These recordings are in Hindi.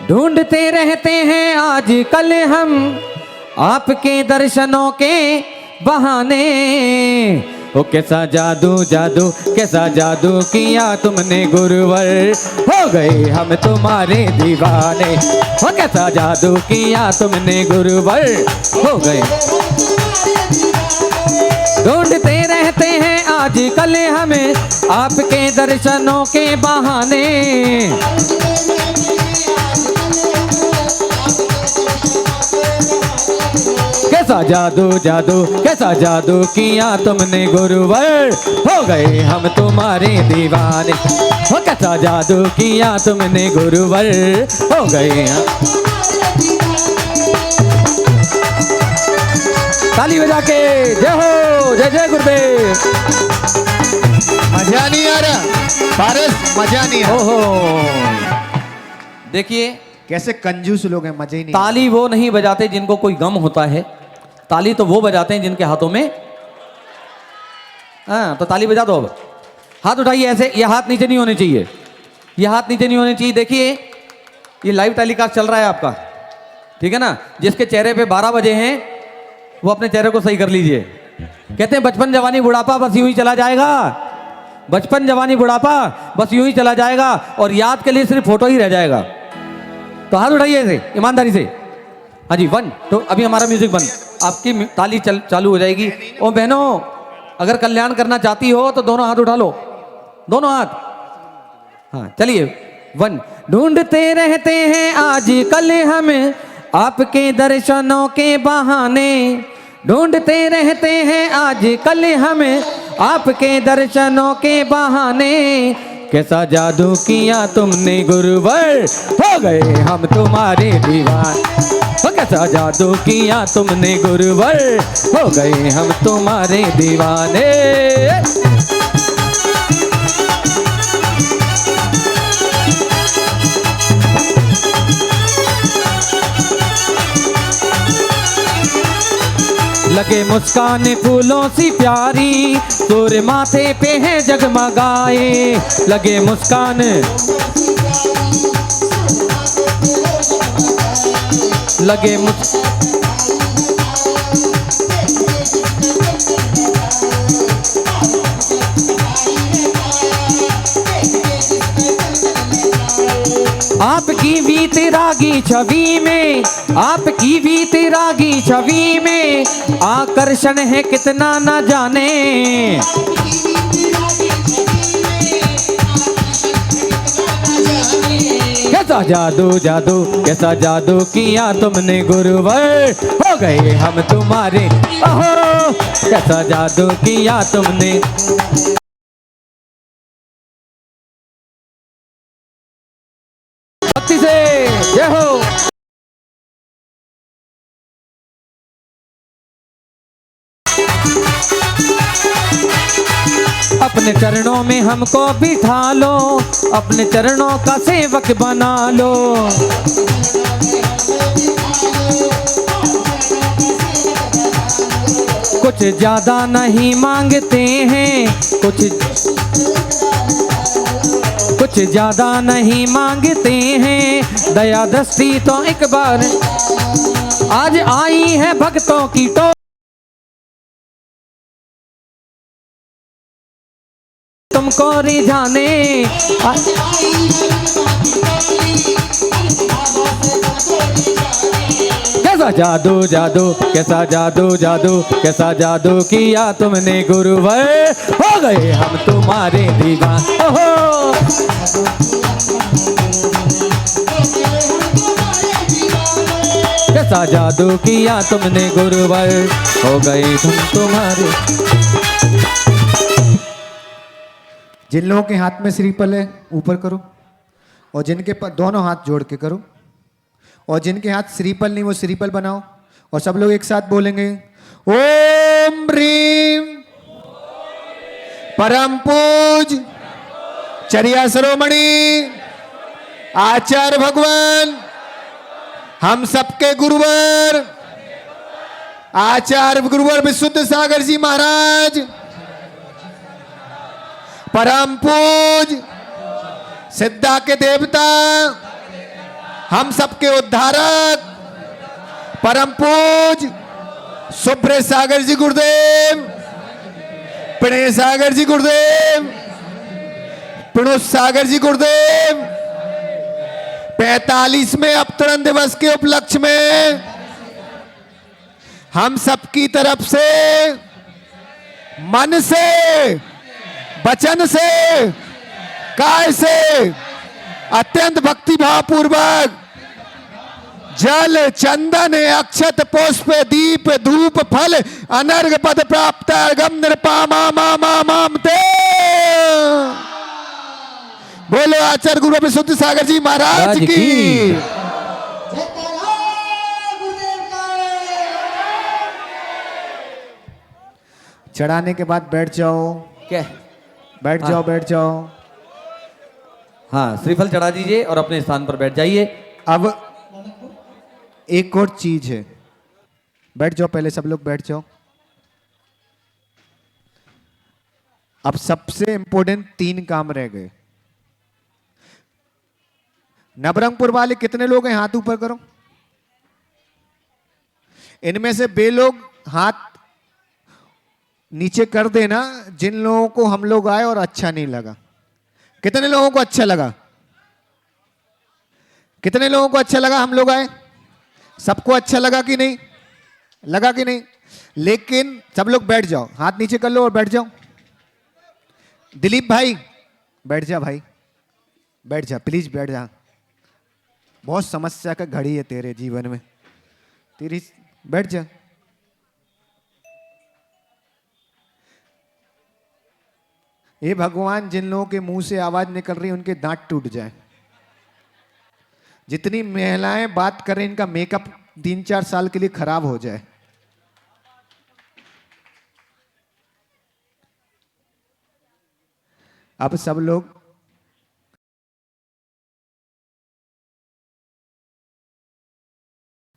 ढूंढते रहते हैं आज कल हम आपके दर्शनों के बहाने। ओ कैसा जादू जादू कैसा जादू किया तुमने गुरुवर, हो गए हम तुम्हारे दीवाने। ओ कैसा जादू किया तुमने गुरुवर, हो गए। ढूंढते रहते हैं आज कल हमें आपके दर्शनों के बहाने। कैसा जादू जादू कैसा जादू किया तुमने गुरुवर, हो गए हम तुम्हारे दीवाने। हो कैसा जादू किया तुमने गुरुवर, हो गए हम। ताली बजा के जय हो, जय जय गुरुदेव। मजा नहीं आ रहा पारस, मजा नहीं आ रहा। ओहो देखिए कैसे कंजूस लोग हैं, मजे ही नहीं। ताली वो नहीं बजाते जिनको कोई गम होता है, ताली तो वो बजाते हैं जिनके हाथों में। हाँ तो ताली बजा दो। अब हाथ उठाइए ऐसे, ये हाथ नीचे नहीं होने चाहिए, ये हाथ नीचे नहीं होने चाहिए। देखिए ये लाइव टेलीकास्ट चल रहा है आपका, ठीक है ना। जिसके चेहरे पे 12 बजे हैं वो अपने चेहरे को सही कर लीजिए। कहते हैं बचपन जवानी बुढ़ापा बस यूं ही चला जाएगा, बचपन जवानी बुढ़ापा बस यूं ही चला जाएगा और याद के लिए सिर्फ फोटो ही रह जाएगा। तो हाथ उठाइए ऐसे ईमानदारी से। हाँ जी 1 तो अभी हमारा म्यूजिक बंद, आपकी ताली चालू हो जाएगी। ओ बहनों अगर कल्याण करना चाहती हो तो दोनों हाथ उठा लो, दोनों हाथ। हाँ चलिए 1। ढूंढते रहते हैं आज कल हमें आपके दर्शनों के बहाने। ढूंढते रहते हैं आज कल हमें आपके दर्शनों के बहाने। कैसा जादू किया तुमने गुरुवर, हो गए हम तुम्हारे दीवाने। हो कैसा जादू किया तुमने गुरुवर, हो गए हम तुम्हारे दीवाने। लगे मुस्कान फूलों सी प्यारी, तोरे माथे पे है जगमगाए। लगे मुस्कान लगे आपकी भी तिरागी छवि में, आपकी भी तिरागी छवि में आकर्षण है कितना न जाने। कैसा जादू जादू कैसा जादू किया तुमने गुरुवर, हो गए हम तुम्हारे। ओहो कैसा जादू किया तुमने। भक्ति से जय हो। अपने चरणों में हमको बिठा लो, अपने चरणों का सेवक बना लो। कुछ ज्यादा नहीं मांगते हैं, कुछ ज्यादा नहीं मांगते हैं। दया दस्ती तो एक बार आज आई है भक्तों की टोली। तुमको रिझाने कैसा जादू जादू कैसा जादू जादू कैसा जादू किया तुमने गुरुवर, हो गए हम तुम्हारे दीवाने। ओहो कैसा जादू किया तुमने गुरुवर, हो गए हम तुम्हारे। जिन लोगों के हाथ में श्रीफल है ऊपर करो, और जिनके दोनों हाथ जोड़ के करो, और जिनके हाथ श्रीफल नहीं वो श्रीफल बनाओ। और सब लोग एक साथ बोलेंगे ओम ह्रीम परम पूज चर्या शिरोमणि आचार्य भगवान हम सबके गुरुवर आचार्य गुरुवर विशुद्ध सागर जी महाराज, परम पूज सिद्धा के देवता हम सबके उद्धारक परम पूज सुब्रत सागर जी गुरुदेव, प्रणय सागर जी गुरुदेव, प्रणुत सागर जी गुरुदेव 45वें अवतरण दिवस के उपलक्ष्य में हम सबकी तरफ से मन से, वचन से, काय से अत्यंत भक्तिभाव पूर्वक जल, चंदन, अक्षत, पुष्प, दीप, धूप, फल, अनर्घ पद प्राप्त अर्घम निरपामा माम ते। बोलो आचार्य गुरु विशुद्ध सागर जी महाराज की। चढ़ाने के बाद बैठ जाओ, क्या? बैठ जाओ, बैठ जाओ। हाँ, श्रीफल चढ़ा दीजिए और अपने स्थान पर बैठ जाइए। अब एक और चीज है, बैठ जाओ, पहले सब लोग बैठ जाओ। अब सबसे इंपॉर्टेंट 3 काम रह गए। नवरंगपुर वाले कितने लोग हैं? हाथ ऊपर करो। इनमें से बे लोग हाथ नीचे कर देना जिन लोगों को हम लोग आए और अच्छा नहीं लगा। कितने लोगों को अच्छा लगा? कितने लोगों को अच्छा लगा हम लोग आए? सबको अच्छा लगा कि नहीं? लगा कि नहीं? लेकिन सब लोग बैठ जाओ, हाथ नीचे कर लो और बैठ जाओ। दिलीप भाई बैठ जा, भाई बैठ जा, प्लीज बैठ जा। बहुत समस्या का घड़ी है तेरे जीवन में, तेरी बैठ जा। हे भगवान, जिन लोगों के मुंह से आवाज निकल रही है उनके दांत टूट जाए। जितनी महिलाएं बात कर रही इनका मेकअप 3-4 साल के लिए खराब हो जाए। अब सब लोग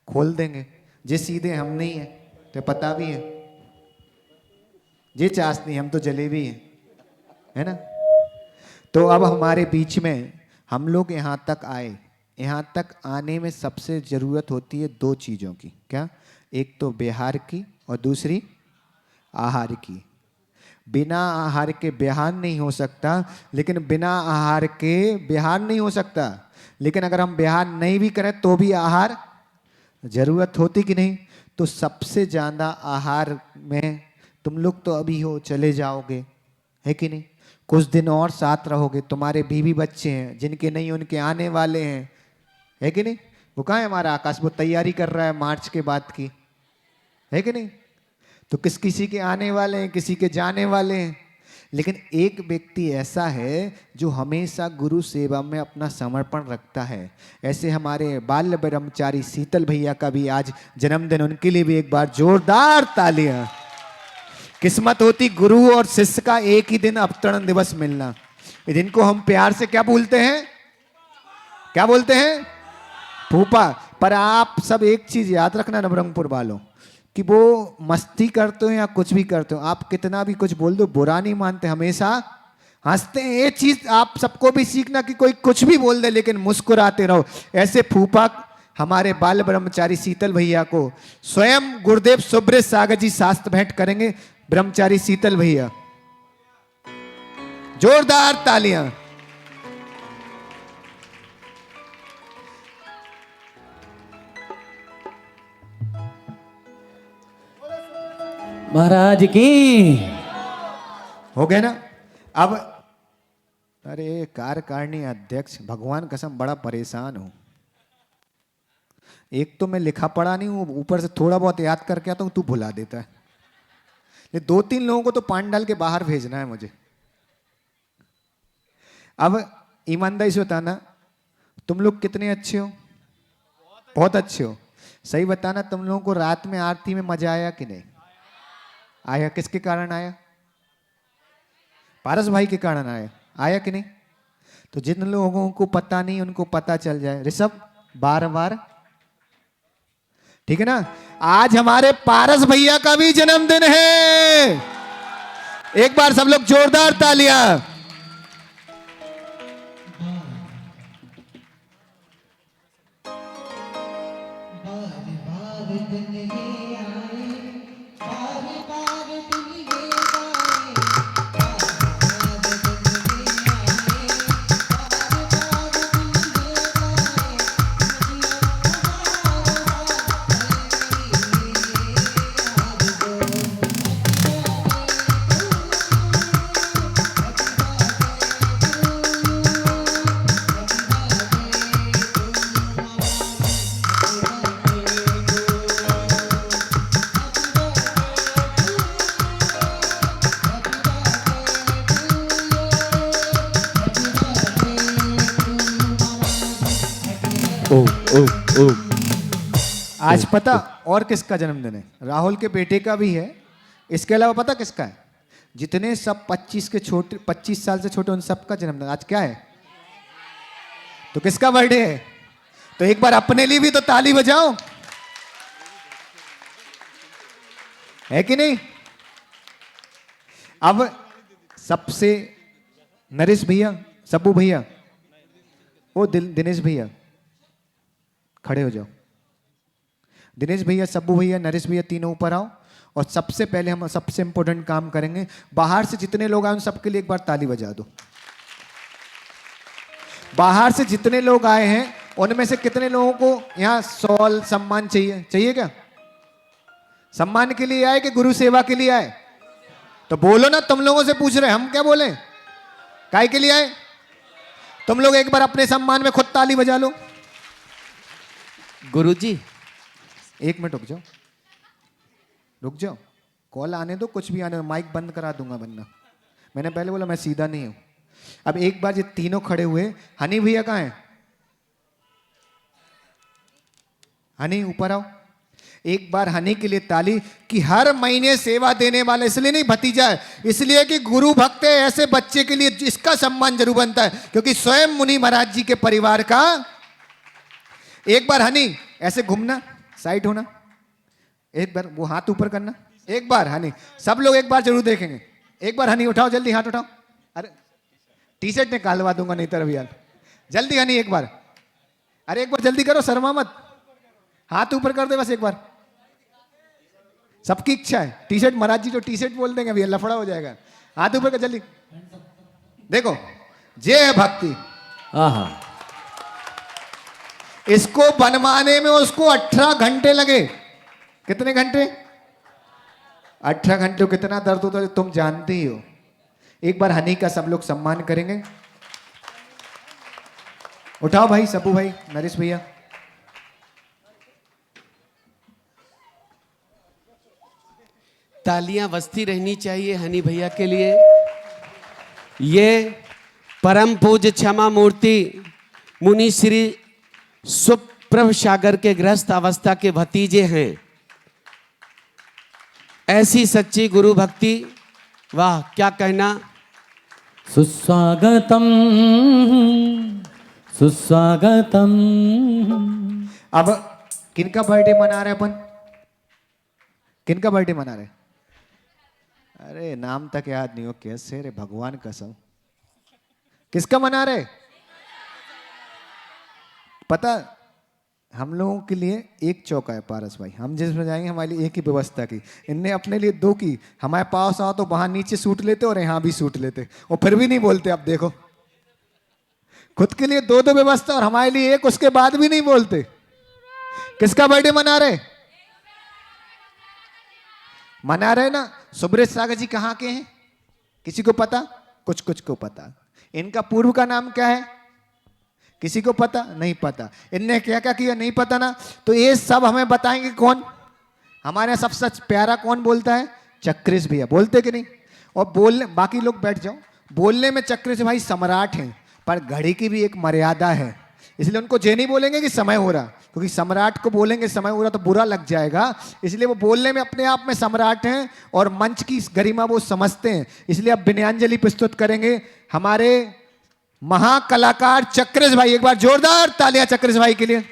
खोल देंगे। जे सीधे हम नहीं है तो पता भी है, जे चाशनी हम तो जलेबी है ना। तो अब हमारे बीच में हम लोग यहां तक आए। यहां तक आने में सबसे जरूरत होती है 2 चीजों की। क्या? एक तो बिहार की और दूसरी आहार की। बिना आहार के बिहार नहीं हो सकता, लेकिन बिना आहार के बिहार नहीं हो सकता। लेकिन अगर हम बिहार नहीं भी करें तो भी आहार जरूरत होती कि नहीं? तो सबसे ज्यादा आहार में तुम लोग तो अभी हो, चले जाओगे, है कि नहीं? कुछ दिन और साथ रहोगे। तुम्हारे बीवी बच्चे हैं, जिनके नहीं उनके आने वाले हैं, है कि नहीं? वो कहाँ है हमारा आकाश? वो तैयारी कर रहा है मार्च के बाद की, है कि नहीं? तो किसी के आने वाले हैं, किसी के जाने वाले हैं। लेकिन एक व्यक्ति ऐसा है जो हमेशा गुरु सेवा में अपना समर्पण रखता है। ऐसे हमारे बाल्य ब्रह्मचारी शीतल भैया का भी आज जन्मदिन। उनके लिए भी एक बार जोरदार तालियां। किस्मत होती गुरु और शिष्य का एक ही दिन अवतरण दिवस मिलना। जिनको हम प्यार से क्या बोलते हैं? क्या बोलते हैं? फूफा। पर आप सब एक चीज याद रखना नवरंगपुर वालों, कि वो मस्ती करते हो या कुछ भी करते हो, आप कितना भी कुछ बोल दो बुरा नहीं मानते, हमेशा हंसते हैं। ये चीज आप सबको भी सीखना कि कोई कुछ भी बोल दे लेकिन मुस्कुराते रहो। ऐसे फूफा हमारे बाल ब्रह्मचारी शीतल भैया को स्वयं गुरुदेव सुब्रत सागर जी शास्त्र भेंट करेंगे। ब्रह्मचारी शीतल भैया, जोरदार तालियां। महाराज की हो गए ना? अब अरे कार्यकारिणी अध्यक्ष, भगवान कसम बड़ा परेशान हूं। एक तो मैं लिखा पढ़ा नहीं हूं, ऊपर से थोड़ा बहुत याद करके आता हूं, तू भुला देता है। ये 2-3 लोगों को तो पांडाल के बाहर भेजना है मुझे। अब ईमानदारी से बताना, तुम लोग कितने अच्छे हो? बहुत अच्छे हो। सही बताना, तुम लोगों को रात में आरती में मजा आया कि नहीं आया? किसके कारण आया? पारस भाई के कारण आया। आया कि नहीं? तो जिन लोगों को पता नहीं उनको पता चल जाए। ऋषभ बार बार, ठीक है ना? आज हमारे पारस भैया का भी जन्मदिन है। एक बार सब लोग जोरदार तालियां। ओ ओ ओ आज पता और किसका जन्मदिन है? राहुल के बेटे का भी है। इसके अलावा पता किसका है? जितने सब 25 साल से छोटे, उन सबका जन्मदिन आज क्या है? तो किसका बर्थडे है? तो एक बार अपने लिए भी तो ताली बजाओ, है कि नहीं? अब सबसे नरेश भैया, सब्बू भैया, ओ दिनेश भैया, खड़े हो जाओ। दिनेश भैया, सब्बू भैया, नरेश भैया, तीनों ऊपर आओ। और सबसे पहले हम सबसे इंपॉर्टेंट काम करेंगे। बाहर से जितने लोग आए उन सबके लिए एक बार ताली बजा दो। बाहर से जितने लोग आए हैं उनमें से कितने लोगों को यहाँ शॉल सम्मान चाहिए? चाहिए क्या? सम्मान के लिए आए कि गुरु सेवा के लिए आए? तो बोलो ना, तुम लोगों से पूछ रहे, हम क्या बोले? काय के लिए आए? तुम लोग एक बार अपने सम्मान में खुद ताली बजा लो। गुरुजी, एक मिनट रुक जाओ, रुक जाओ। कॉल आने दो, कुछ भी आने दो, माइक बंद करा दूंगा वरना। मैंने पहले बोला मैं सीधा नहीं हूं। अब एक बार ये तीनों खड़े हुए, हनी भैया कहाँ हैं? हनी ऊपर आओ। एक बार हनी के लिए ताली कि हर महीने सेवा देने वाला, इसलिए नहीं भतीजा है, इसलिए कि गुरु भक्त है। ऐसे बच्चे के लिए इसका सम्मान जरूर बनता है, क्योंकि स्वयं मुनि महाराज जी के परिवार का। एक बार हनी ऐसे घूमना, साइड होना, एक बार वो हाथ ऊपर करना। एक बार हनी, सब लोग एक बार जरूर देखेंगे। एक बार हनी उठाओ, जल्दी हाथ उठाओ। अरे टी शर्ट निकालवा दूंगा नहीं तरफ यार। जल्दी हनी एक बार, अरे एक बार जल्दी करो, शर्मा मत। हाथ ऊपर कर दे बस एक बार। सबकी इच्छा है। टी शर्ट महाराज जी जो टी शर्ट बोल देंगे भैया, लफड़ा हो जाएगा। हाथ ऊपर कर जल्दी। देखो, जय है भक्ति। आहा, इसको बनवाने में उसको 18 घंटे लगे। कितने घंटे? 18 घंटे। कितना दर्द होता है तुम जानते ही हो। एक बार हनी का सब लोग सम्मान करेंगे। उठाओ भाई, सब्बू भाई, नरेश भैया। तालियां बजती रहनी चाहिए हनी भैया के लिए। ये परम पूज्य क्षमा मूर्ति मुनि श्री सुप्रभ सागर के गृहस्थ अवस्था के भतीजे हैं। ऐसी सच्ची गुरु भक्ति, वाह क्या कहना। सुस्वागतम सुस्वागतम। अब किनका बर्थडे मना रहे अपन? किनका बर्थडे मना रहे? अरे नाम तक याद नहीं हो, कैसे रे भगवान कसम। किसका मना रहे? पता, हम लोगों के लिए एक चौका है पारस भाई। हम जिसमें जाएंगे हमारे लिए एक ही व्यवस्था की। इनने अपने लिए दो की। हमारे पास आओ तो वहां नीचे सूट लेते और यहाँ भी सूट लेते, और फिर भी नहीं बोलते। अब देखो, खुद के लिए दो दो व्यवस्था और हमारे लिए एक, उसके बाद भी नहीं बोलते। किसका बर्थडे मना रहे? मना रहे ना। सुब्रेश सागर जी कहाँ के हैं? किसी को पता? कुछ कुछ को पता। इनका पूर्व का नाम क्या है? किसी को पता? नहीं पता। इनने क्या क्या किया नहीं पता ना। तो ये सब हमें बताएंगे कौन? हमारे यहाँ सबसे प्यारा कौन बोलता है? चक्रेश भैया। बोलते कि नहीं? और बोलने, बाकी लोग बैठ जाओ। बोलने में चक्रेश भाई सम्राट हैं, पर घड़ी की भी एक मर्यादा है। इसलिए उनको ये नहीं बोलेंगे कि समय हो रहा, क्योंकि सम्राट को बोलेंगे समय हो रहा तो बुरा लग जाएगा। इसलिए वो बोलने में अपने आप में सम्राट हैं और मंच की गरिमा वो समझते हैं। इसलिए अब विनयांजलि प्रस्तुत करेंगे हमारे महाकलाकार चक्रेश भाई। एक बार जोरदार तालियां चक्रेश भाई के लिए।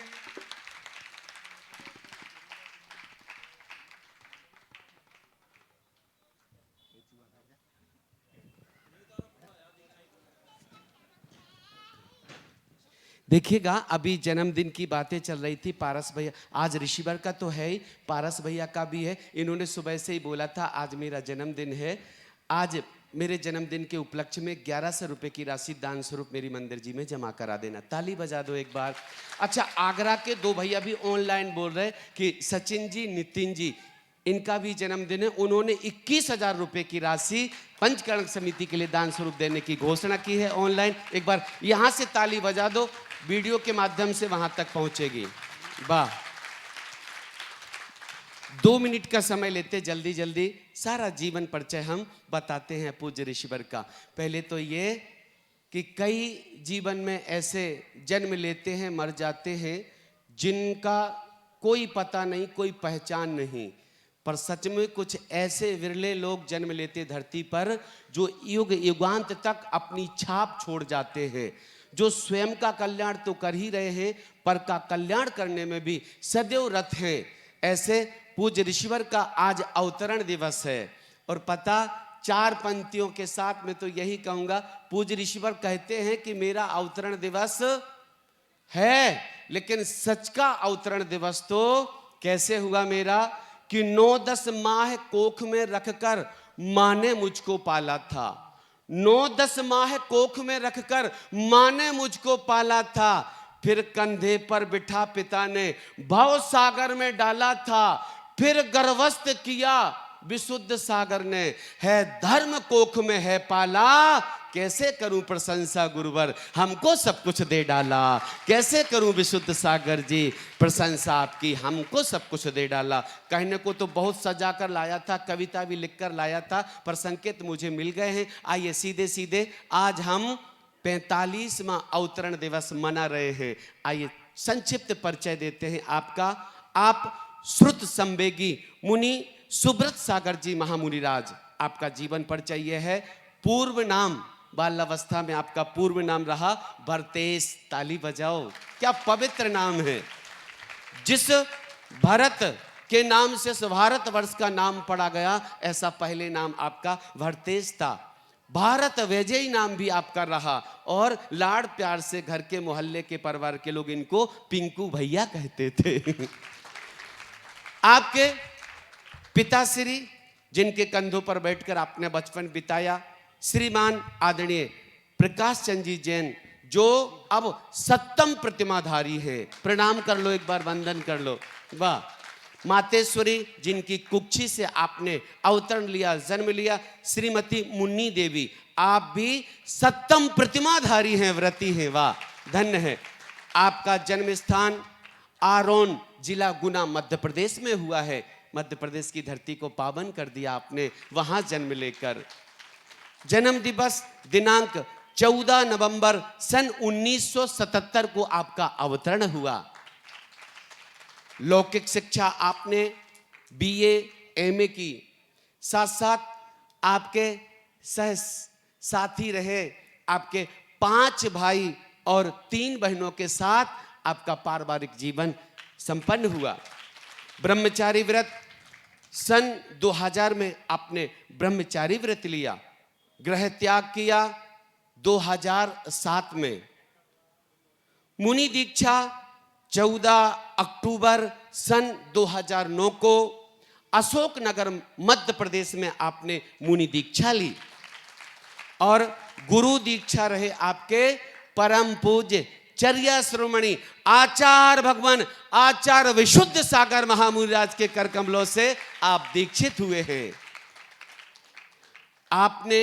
देखिएगा, अभी जन्मदिन की बातें चल रही थी। पारस भैया, आज ऋषिवर का तो है ही, पारस भैया का भी है। इन्होंने सुबह से ही बोला था आज मेरा जन्मदिन है। आज मेरे जन्मदिन के उपलक्ष्य में 1100 रुपये की राशि दान स्वरूप मेरी मंदिर जी में जमा करा देना। ताली बजा दो एक बार। अच्छा, आगरा के दो भैया भी ऑनलाइन बोल रहे कि सचिन जी, नितिन जी, इनका भी जन्मदिन है। उन्होंने 21,000 रुपये की राशि पंचकर्म समिति के लिए दान स्वरूप देने की घोषणा की है ऑनलाइन। एक बार यहां से ताली बजा दो, वीडियो के माध्यम से वहां तक पहुंचेगी। वाह। 2 मिनट का समय लेते जल्दी जल्दी सारा जीवन परिचय हम बताते हैं पूज्य ऋषिवर का। पहले तो ये कि कई जीवन में ऐसे जन्म लेते हैं, मर जाते हैं, जिनका कोई पता नहीं, कोई पहचान नहीं। पर सच में कुछ ऐसे विरले लोग जन्म लेते धरती पर जो युग युगांत तक अपनी छाप छोड़ जाते हैं, जो स्वयं का कल्याण तो कर ही रहे हैं पर का कल्याण करने में भी सदैव रत हैं। ऐसे पूज्य ऋषिवर का आज अवतरण दिवस है। और पता, 4 पंक्तियों के साथ में तो यही कहूंगा, पूज्य ऋषिवर कहते हैं कि मेरा अवतरण दिवस है, लेकिन सच का अवतरण दिवस तो कैसे हुआ मेरा कि 9-10 माह कोख में रखकर माँ ने मुझको पाला था। 9-10 माह कोख में रखकर माँ ने मुझको पाला था। फिर कंधे पर बिठा पिता ने भव सागर में डाला था। फिर गर्भस्थ किया विशुद्ध सागर ने, है धर्म कोख में है पाला। कैसे करूं प्रशंसा गुरुवर, हमको सब कुछ दे डाला। कैसे करूं विशुद्ध सागर जी प्रशंसा आपकी, हमको सब कुछ दे डाला। कहने को तो बहुत सजा कर लाया था, कविता भी लिख कर लाया था, पर संकेत मुझे मिल गए हैं। आइए सीधे सीधे आज हम 45वां अवतरण दिवस मना रहे हैं। आइए संक्षिप्त परिचय देते हैं आपका। आप श्रुत संवेगी मुनि सुब्रत सागर जी महामुनिराज, आपका जीवन परिचय यह है। पूर्व नाम, बाल्यावस्था में आपका पूर्व नाम रहा भरतेश। ताली बजाओ, क्या पवित्र नाम है। जिस भरत के नाम से भारत वर्ष का नाम पड़ा गया, ऐसा पहले नाम आपका भरतेश था। भारत वैजयी नाम भी आपका रहा, और लाड़ प्यार से घर के मोहल्ले के परिवार के लोग इनको पिंकू भैया कहते थे। आपके पिताश्री, जिनके कंधों पर बैठकर आपने बचपन बिताया, श्रीमान आदरणीय प्रकाश चंद जी जैन, जो अब 7वीं प्रतिमाधारी है। प्रणाम कर लो एक बार, वंदन कर लो। वाह। मातेश्वरी, जिनकी कुक्षी से आपने अवतरण लिया, जन्म लिया, श्रीमती मुन्नी देवी, आप भी 7वीं प्रतिमाधारी हैं, व्रती हैं। वाह, धन्य है। आपका जन्म स्थान आरोन, जिला गुना, मध्य प्रदेश में हुआ है। मध्य प्रदेश की धरती को पावन कर दिया आपने वहां जन्म लेकर। जन्म दिवस दिनांक 14 नवंबर सन 1977 को आपका अवतरण हुआ। लौकिक शिक्षा आपने BA MA की, साथ साथ आपके सह साथी रहे आपके 5 भाई और 3 बहनों के साथ आपका पारिवारिक जीवन संपन्न हुआ। ब्रह्मचारी व्रत सन 2000 में आपने ब्रह्मचारी व्रत लिया। गृह त्याग किया 2007 में। मुनि दीक्षा 14 अक्टूबर सन 2009 को अशोकनगर मध्य प्रदेश में आपने मुनि दीक्षा ली। और गुरु दीक्षा रहे आपके परम पूज्य चर्या श्रोमणी आचार्य भगवान आचार्य विशुद्ध सागर महामुनिराज के कर कमलों से आप दीक्षित हुए हैं। आपने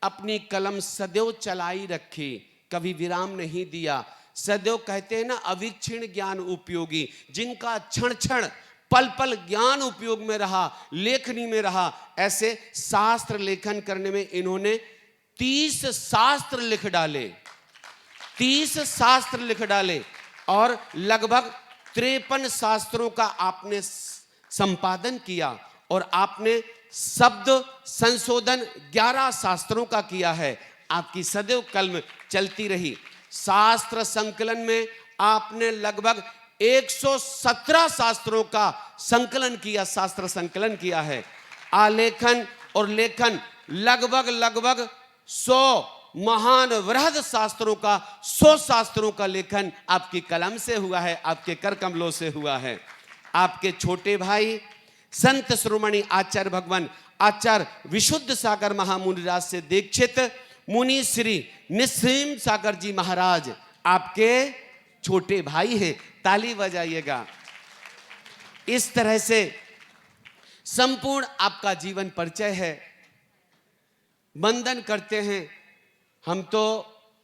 अपनी कलम सदैव चलाई रखी, कभी विराम नहीं दिया। सदैव कहते हैं ना, अविक्षीण ज्ञान उपयोगी, जिनका क्षण क्षण पल पल ज्ञान उपयोग में रहा, लेखनी में रहा। ऐसे शास्त्र लेखन करने में इन्होंने 30 शास्त्र लिख डाले, 30 शास्त्र लिख डाले, और लगभग 53 शास्त्रों का आपने संपादन किया। और आपने शब्द संशोधन 11 शास्त्रों का किया है। आपकी सदैव कलम चलती रही। शास्त्र संकलन में आपने लगभग 117 शास्त्रों का संकलन किया, शास्त्र संकलन किया है। आलेखन और लेखन लगभग 100 महान वृहद शास्त्रों का 100 शास्त्रों का लेखन आपकी कलम से हुआ है, आपके कर कमलों से हुआ है। आपके छोटे भाई संत श्रोमणी आचार्य भगवान आचार्य विशुद्ध सागर महामुनिराज से दीक्षित मुनि श्री निस्सीम सागर जी महाराज आपके छोटे भाई हैं। ताली बजाइएगा। इस तरह से संपूर्ण आपका जीवन परिचय है। वंदन करते हैं। हम तो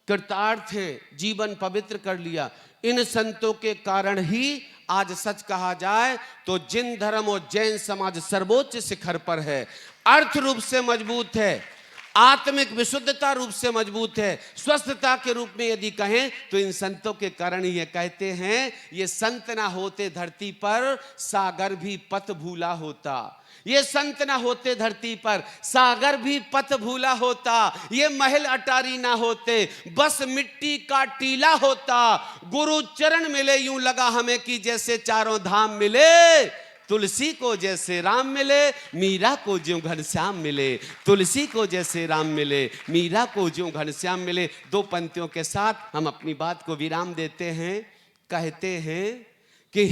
कृतार्थ हैं, जीवन पवित्र कर लिया। इन संतों के कारण ही आज सच कहा जाए तो जिन धर्म और जैन समाज सर्वोच्च शिखर पर है, अर्थ रूप से मजबूत है, आत्मिक विशुद्धता रूप से मजबूत है, स्वस्थता के रूप में यदि कहें तो इन संतों के कारण ही ये कहते हैं, ये संत ना होते धरती पर सागर भी पथ भूला होता। ये संत ना होते धरती पर सागर भी पथ भूला होता। ये महल अटारी ना होते बस मिट्टी का टीला होता। गुरु चरण मिले यूं लगा हमें कि जैसे चारों धाम मिले। तुलसी को जैसे राम मिले, मीरा को ज्यों घनश्याम मिले। तुलसी को जैसे राम मिले, मीरा को ज्यों घनश्याम मिले। 2 पंक्तियों के साथ हम अपनी बात को विराम देते हैं। कहते हैं कि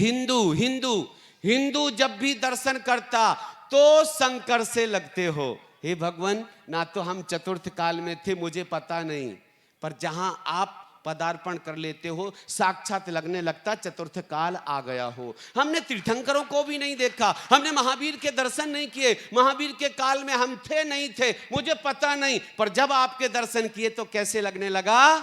हिंदू जब भी दर्शन करता तो शंकर से लगते हो। हे भगवान, ना तो हम चतुर्थ काल में थे, मुझे पता नहीं, पर जहां आप पदार्पण कर लेते हो साक्षात लगने लगता चतुर्थ काल आ गया हो। हमने तीर्थंकरों को भी नहीं देखा, हमने महावीर के दर्शन नहीं किए, महावीर के काल में हम थे नहीं थे, मुझे पता नहीं, पर जब आपके दर्शन किए तो कैसे लगने लगा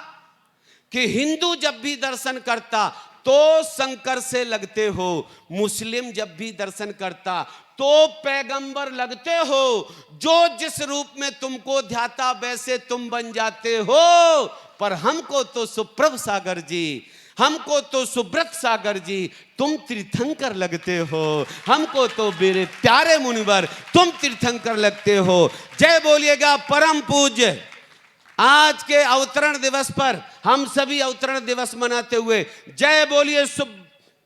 कि हिंदू जब भी दर्शन करता तो शंकर से लगते हो, मुस्लिम जब भी दर्शन करता तो पैगंबर लगते हो। जो जिस रूप में तुमको ध्याता वैसे तुम बन जाते हो। पर हमको तो सुप्रभ सागर जी, हमको तो सुब्रत सागर जी तुम तीर्थंकर लगते हो। हमको तो मेरे प्यारे मुनिवर तुम तीर्थंकर लगते हो। जय बोलिएगा परम पूज्य। आज के अवतरण दिवस पर हम सभी अवतरण दिवस मनाते हुए जय बोलिए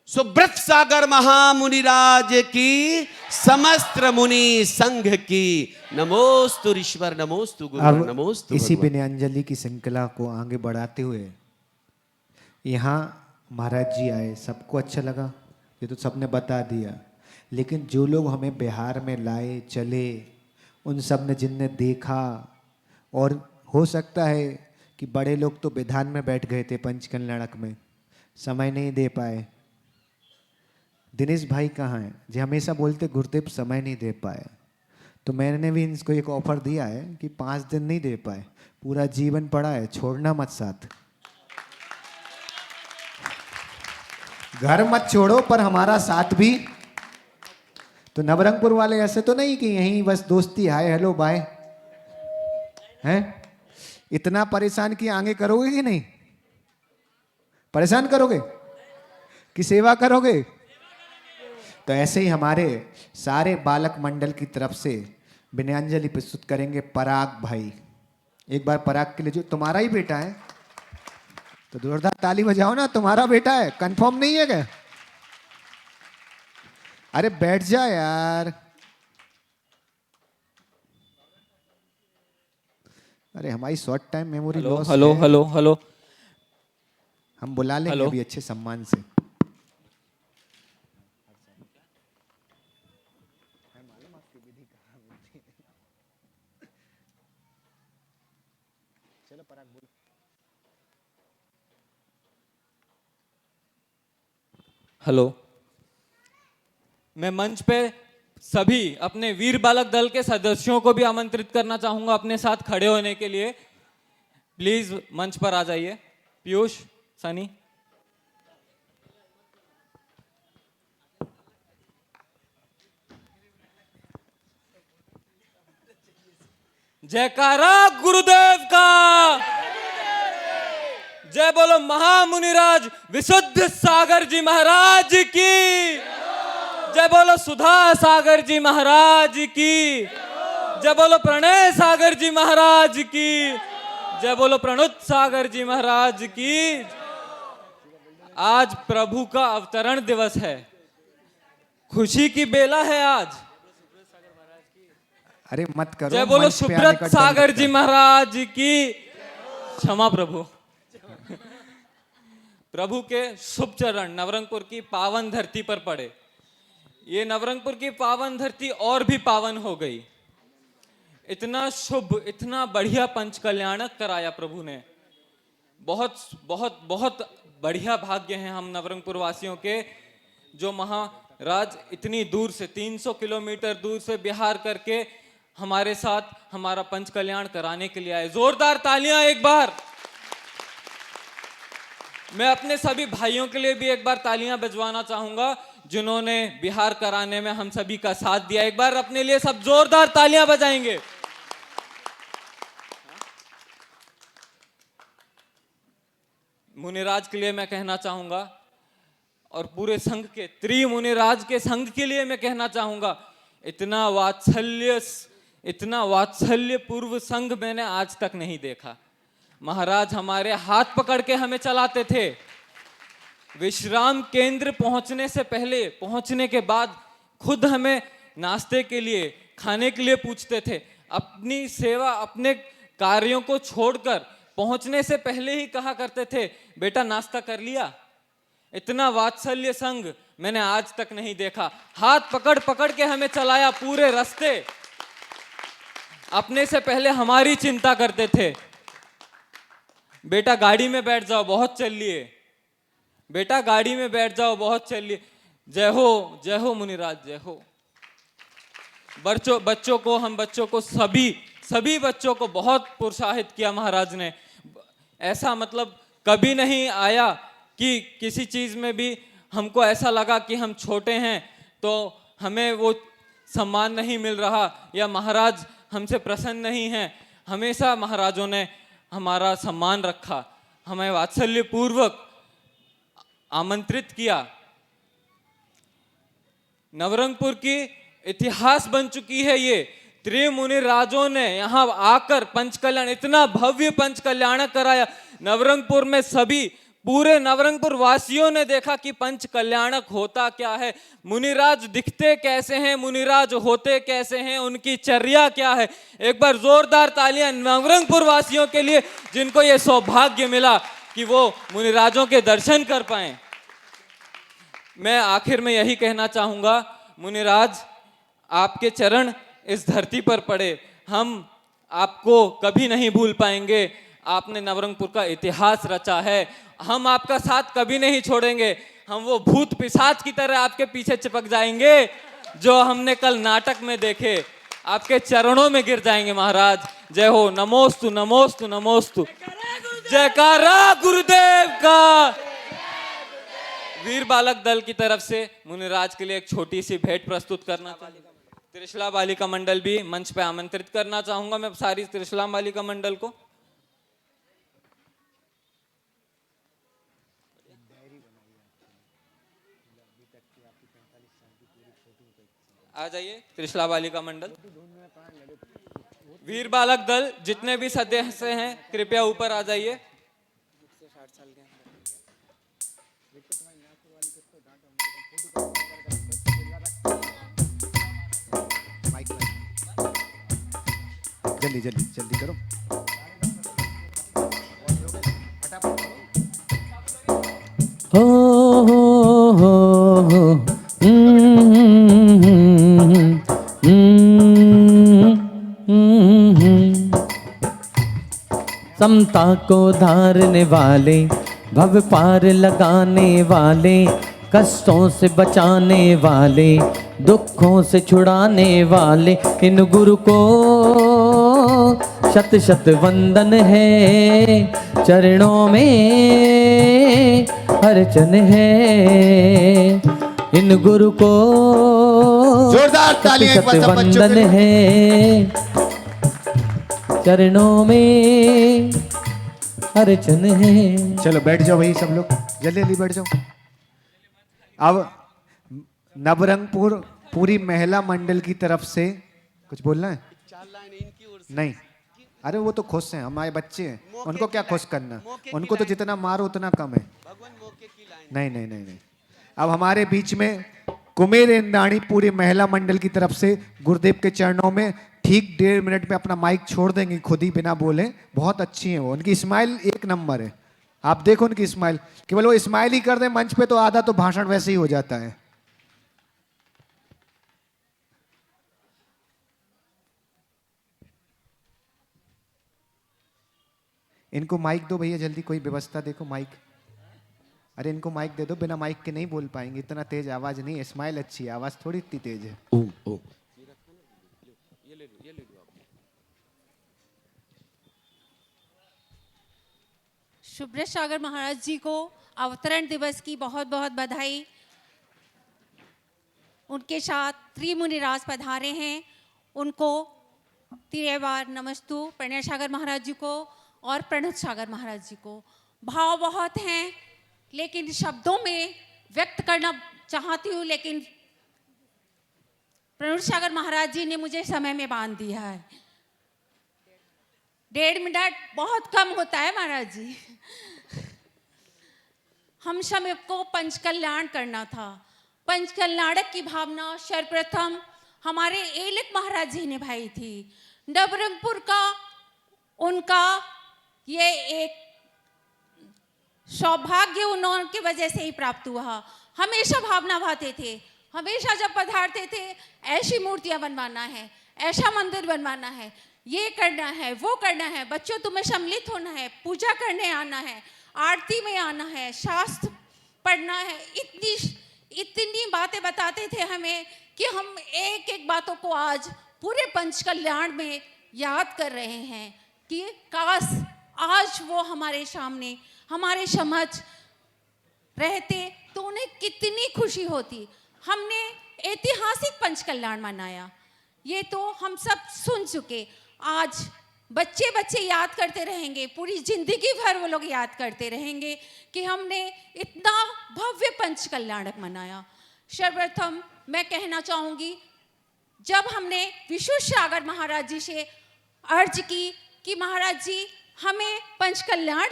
सुब्रत सागर महामुनिराज की, समस्त मुनि संघ की। नमोस्तु ईश्वर, नमोस्तु गुरु, नमोस्तु इसी भगवान। विनयांजलि की श्रृंखला को आगे बढ़ाते हुए यहाँ महाराज जी आए, सबको अच्छा लगा, ये तो सबने बता दिया। लेकिन जो लोग हमें बिहार में लाए चले, उन सब ने जिनने देखा, और हो सकता है कि बड़े लोग तो विधान में बैठ गए थे पंचकल्याणक में, समय नहीं दे पाए। दिनेश भाई कहाँ हैं? जो हमेशा बोलते गुरुदेव समय नहीं दे पाए, तो मैंने भी इनको एक ऑफर दिया है कि 5 दिन नहीं दे पाए, पूरा जीवन पड़ा है, छोड़ना मत साथ। घर मत छोड़ो पर हमारा साथ भी। तो नवरंगपुर वाले ऐसे तो नहीं कि यहीं बस दोस्ती हाय हेलो बाय हैं। इतना परेशान कि आगे करोगे कि नहीं? परेशान करोगे कि सेवा करोगे? तो ऐसे ही हमारे सारे बालक मंडल की तरफ से विनयांजलि प्रस्तुत करेंगे पराग भाई। एक बार पराग के लिए, जो तुम्हारा ही बेटा है, तो जोरदार ताली बजाओ ना। तुम्हारा बेटा है, कंफर्म नहीं है क्या? अरे बैठ जा यार। अरे हमारी short time memory loss. Hello hello hello, हम बुला लेंगे अभी अच्छे सम्मान से। हेलो, मैं मंच पे सभी अपने वीर बालक दल के सदस्यों को भी आमंत्रित करना चाहूंगा अपने साथ खड़े होने के लिए। प्लीज मंच पर आ जाइए। पीयूष, सनी। जयकारा गुरुदेव का। जय बोलो महामुनिराज विशुद्ध सागर जी महाराज की। जय बोलो सुधा सागर जी महाराज की। जय बोलो प्रणय सागर जी महाराज की। जय बोलो प्रणुत सागर जी महाराज की। आज प्रभु का अवतरण दिवस है, खुशी की बेला है आज। अरे मत करो। जय बोलो सुब्रत सागर जी महाराज की। क्षमा प्रभु। प्रभु के शुभ चरण नवरंगपुर की पावन धरती पर पड़े। ये नवरंगपुर की पावन धरती और भी पावन हो गई। इतना शुभ, इतना बढ़िया पंच कल्याणक कराया प्रभु ने। बहुत बहुत बहुत बढ़िया भाग्य हैं हम नवरंगपुर वासियों के, जो महाराज इतनी दूर से 300 किलोमीटर दूर से बिहार करके हमारे साथ हमारा पंच कल्याण कराने के लिए आए। जोरदार तालियां एक बार। मैं अपने सभी भाइयों के लिए भी एक बार तालियां बजवाना चाहूंगा, जिन्होंने बिहार कराने में हम सभी का साथ दिया। एक बार अपने लिए सब जोरदार तालियां बजाएंगे। मुनिराज के लिए मैं कहना चाहूंगा, और पूरे संघ के त्रिमुनिराज के संघ के लिए मैं कहना चाहूंगा, इतना वात्सल्य पूर्व संघ मैंने आज तक नहीं देखा। महाराज हमारे हाथ पकड़ के हमें चलाते थे। विश्राम केंद्र पहुंचने से पहले, पहुंचने के बाद खुद हमें नाश्ते के लिए, खाने के लिए पूछते थे। अपनी सेवा, अपने कार्यों को छोड़कर पहुंचने से पहले ही कहा करते थे, बेटा नाश्ता कर लिया। इतना वात्सल्य संग मैंने आज तक नहीं देखा। हाथ पकड़ पकड़ के हमें चलाया पूरे रास्ते। अपने से पहले हमारी चिंता करते थे। बेटा गाड़ी में बैठ जाओ, बहुत चल लिए। बेटा गाड़ी में बैठ जाओ, बहुत चल लिए। जय हो मुनिराज, जय हो। बच्चों को सभी बच्चों को बहुत प्रोत्साहित किया महाराज ने। ऐसा मतलब कभी नहीं आया कि किसी चीज में भी हमको ऐसा लगा कि हम छोटे हैं तो हमें वो सम्मान नहीं मिल रहा, या महाराज हमसे प्रसन्न नहीं हैं। हमेशा महाराजों ने हमारा सम्मान रखा, हमें वात्सल्य पूर्वक आमंत्रित किया। नवरंगपुर की इतिहास बन चुकी है ये। त्रिमुनि राजों ने यहाँ आकर पंच कल्याण, इतना भव्य पंच कल्याण कराया। नवरंगपुर में सभी, पूरे नवरंगपुर वासियों ने देखा कि पंच कल्याणक होता क्या है, मुनिराज दिखते कैसे हैं, मुनिराज होते कैसे हैं, उनकी चर्या क्या है। एक बार जोरदार तालियां नवरंगपुर वासियों के लिए, जिनको ये सौभाग्य मिला कि वो मुनिराजों के दर्शन कर पाए। मैं आखिर में यही कहना चाहूंगा, मुनिराज आपके चरण इस धरती पर पड़े, हम आपको कभी नहीं भूल पाएंगे। आपने नवरंगपुर का इतिहास रचा है, हम आपका साथ कभी नहीं छोड़ेंगे। हम वो भूत पिशाच की तरह आपके पीछे चिपक जाएंगे जो हमने कल नाटक में देखे। आपके चरणों में गिर जाएंगे महाराज। जय हो। नमोस्तु नमोस्तु नमोस्तु। जयकारा गुरुदेव का। वीर बालक दल की तरफ से मुनिराज के लिए एक छोटी सी भेंट प्रस्तुत करना चाहूंगा। त्रिशला बालिका मंडल भी मंच पे आमंत्रित करना चाहूंगा मैं सारी त्रिशला बालिका मंडल को। आ जाइए त्रिशला बालिका मंडल। वीर बालक दल जितने भी सदस्य हैं कृपया ऊपर आ जाइए। जल्दी जल्दी जल्दी करो। समता को धारने वाले, भव पार लगाने वाले, कष्टों से बचाने वाले, दुखों से छुड़ाने वाले, इन गुरु को शत शत वंदन है। चरणों में अर्चन है, इन गुरु को जोरदार तालियां एक बार सब बच्चों वंदन के लिए। है। चरणों में अर्चन है। चलो बैठ जाओ भाई सब लोग, जल्दी जल्दी बैठ जाओ। अब नवरंगपुर पूरी महिला मंडल की तरफ से कुछ बोलना है? नहीं, अरे वो तो खुश हैं, हमारे बच्चे हैं, उनको क्या खुश करना, उनको तो जितना मारो उतना कम है। नहीं नहीं नहीं नहीं। अब हमारे बीच में कुमेर इंद्राणी पूरी महिला मंडल की तरफ से गुरुदेव के चरणों में ठीक 1.5 मिनट में अपना माइक छोड़ देंगी खुद ही बिना बोले। बहुत अच्छी है वो, उनकी स्माइल एक नंबर है। आप देखो उनकी स्माइल, केवल वो स्माइल ही कर दे मंच पे तो आधा तो भाषण वैसे ही हो जाता है। इनको माइक दो भैया जल्दी, कोई व्यवस्था देखो माइक। अरे इनको माइक दे दो, बिना माइक के नहीं बोल पाएंगे, इतना तेज आवाज नहीं है। स्माइल अच्छी है, आवाज थोड़ी इतनी तेज है। ओम ओम। सुब्रत सागर महाराज जी को अवतरण दिवस की बहुत बहुत बधाई। उनके साथ त्रिमुनिराज पधारे हैं, उनको तिरेबार नमस्तु प्रणय सागर महाराज जी को और प्रणुत सागर महाराज जी को। भाव बहुत हैं लेकिन शब्दों में व्यक्त करना चाहती हूँ, लेकिन प्रणुत सागर महाराज जी ने मुझे समय में बांध दिया है। 1.5 मिनट बहुत कम होता है महाराज जी। हम सबको पंच कल्याण करना था। पंच कल्याणक की भावना सर्वप्रथम हमारे एलक महाराज जी ने निभाई थी। नवरंगपुर का उनका ये एक सौभाग्य उनकी वजह से ही प्राप्त हुआ। हमेशा भावना भाते थे, हमेशा जब पधारते थे ऐसी मूर्तियां बनवाना है, ऐसा मंदिर बनवाना है, ये करना है, वो करना है, बच्चों तुम्हें सम्मिलित होना है, पूजा करने आना है, आरती में आना है, शास्त्र पढ़ना है। इतनी बातें बताते थे हमें कि हम एक एक बातों को आज पूरे पंच कल्याण में याद कर रहे हैं कि काश आज वो हमारे सामने हमारे समझ रहते तो उन्हें कितनी खुशी होती। हमने ऐतिहासिक पंच कल्याण मनाया, ये तो हम सब सुन चुके। आज बच्चे बच्चे याद करते रहेंगे, पूरी जिंदगी भर वो लोग याद करते रहेंगे कि हमने इतना भव्य पंच कल्याणक मनाया। सर्वप्रथम मैं कहना चाहूँगी, जब हमने विश्व सागर महाराज जी से अर्ज की कि महाराज जी हमें पंच कल्याण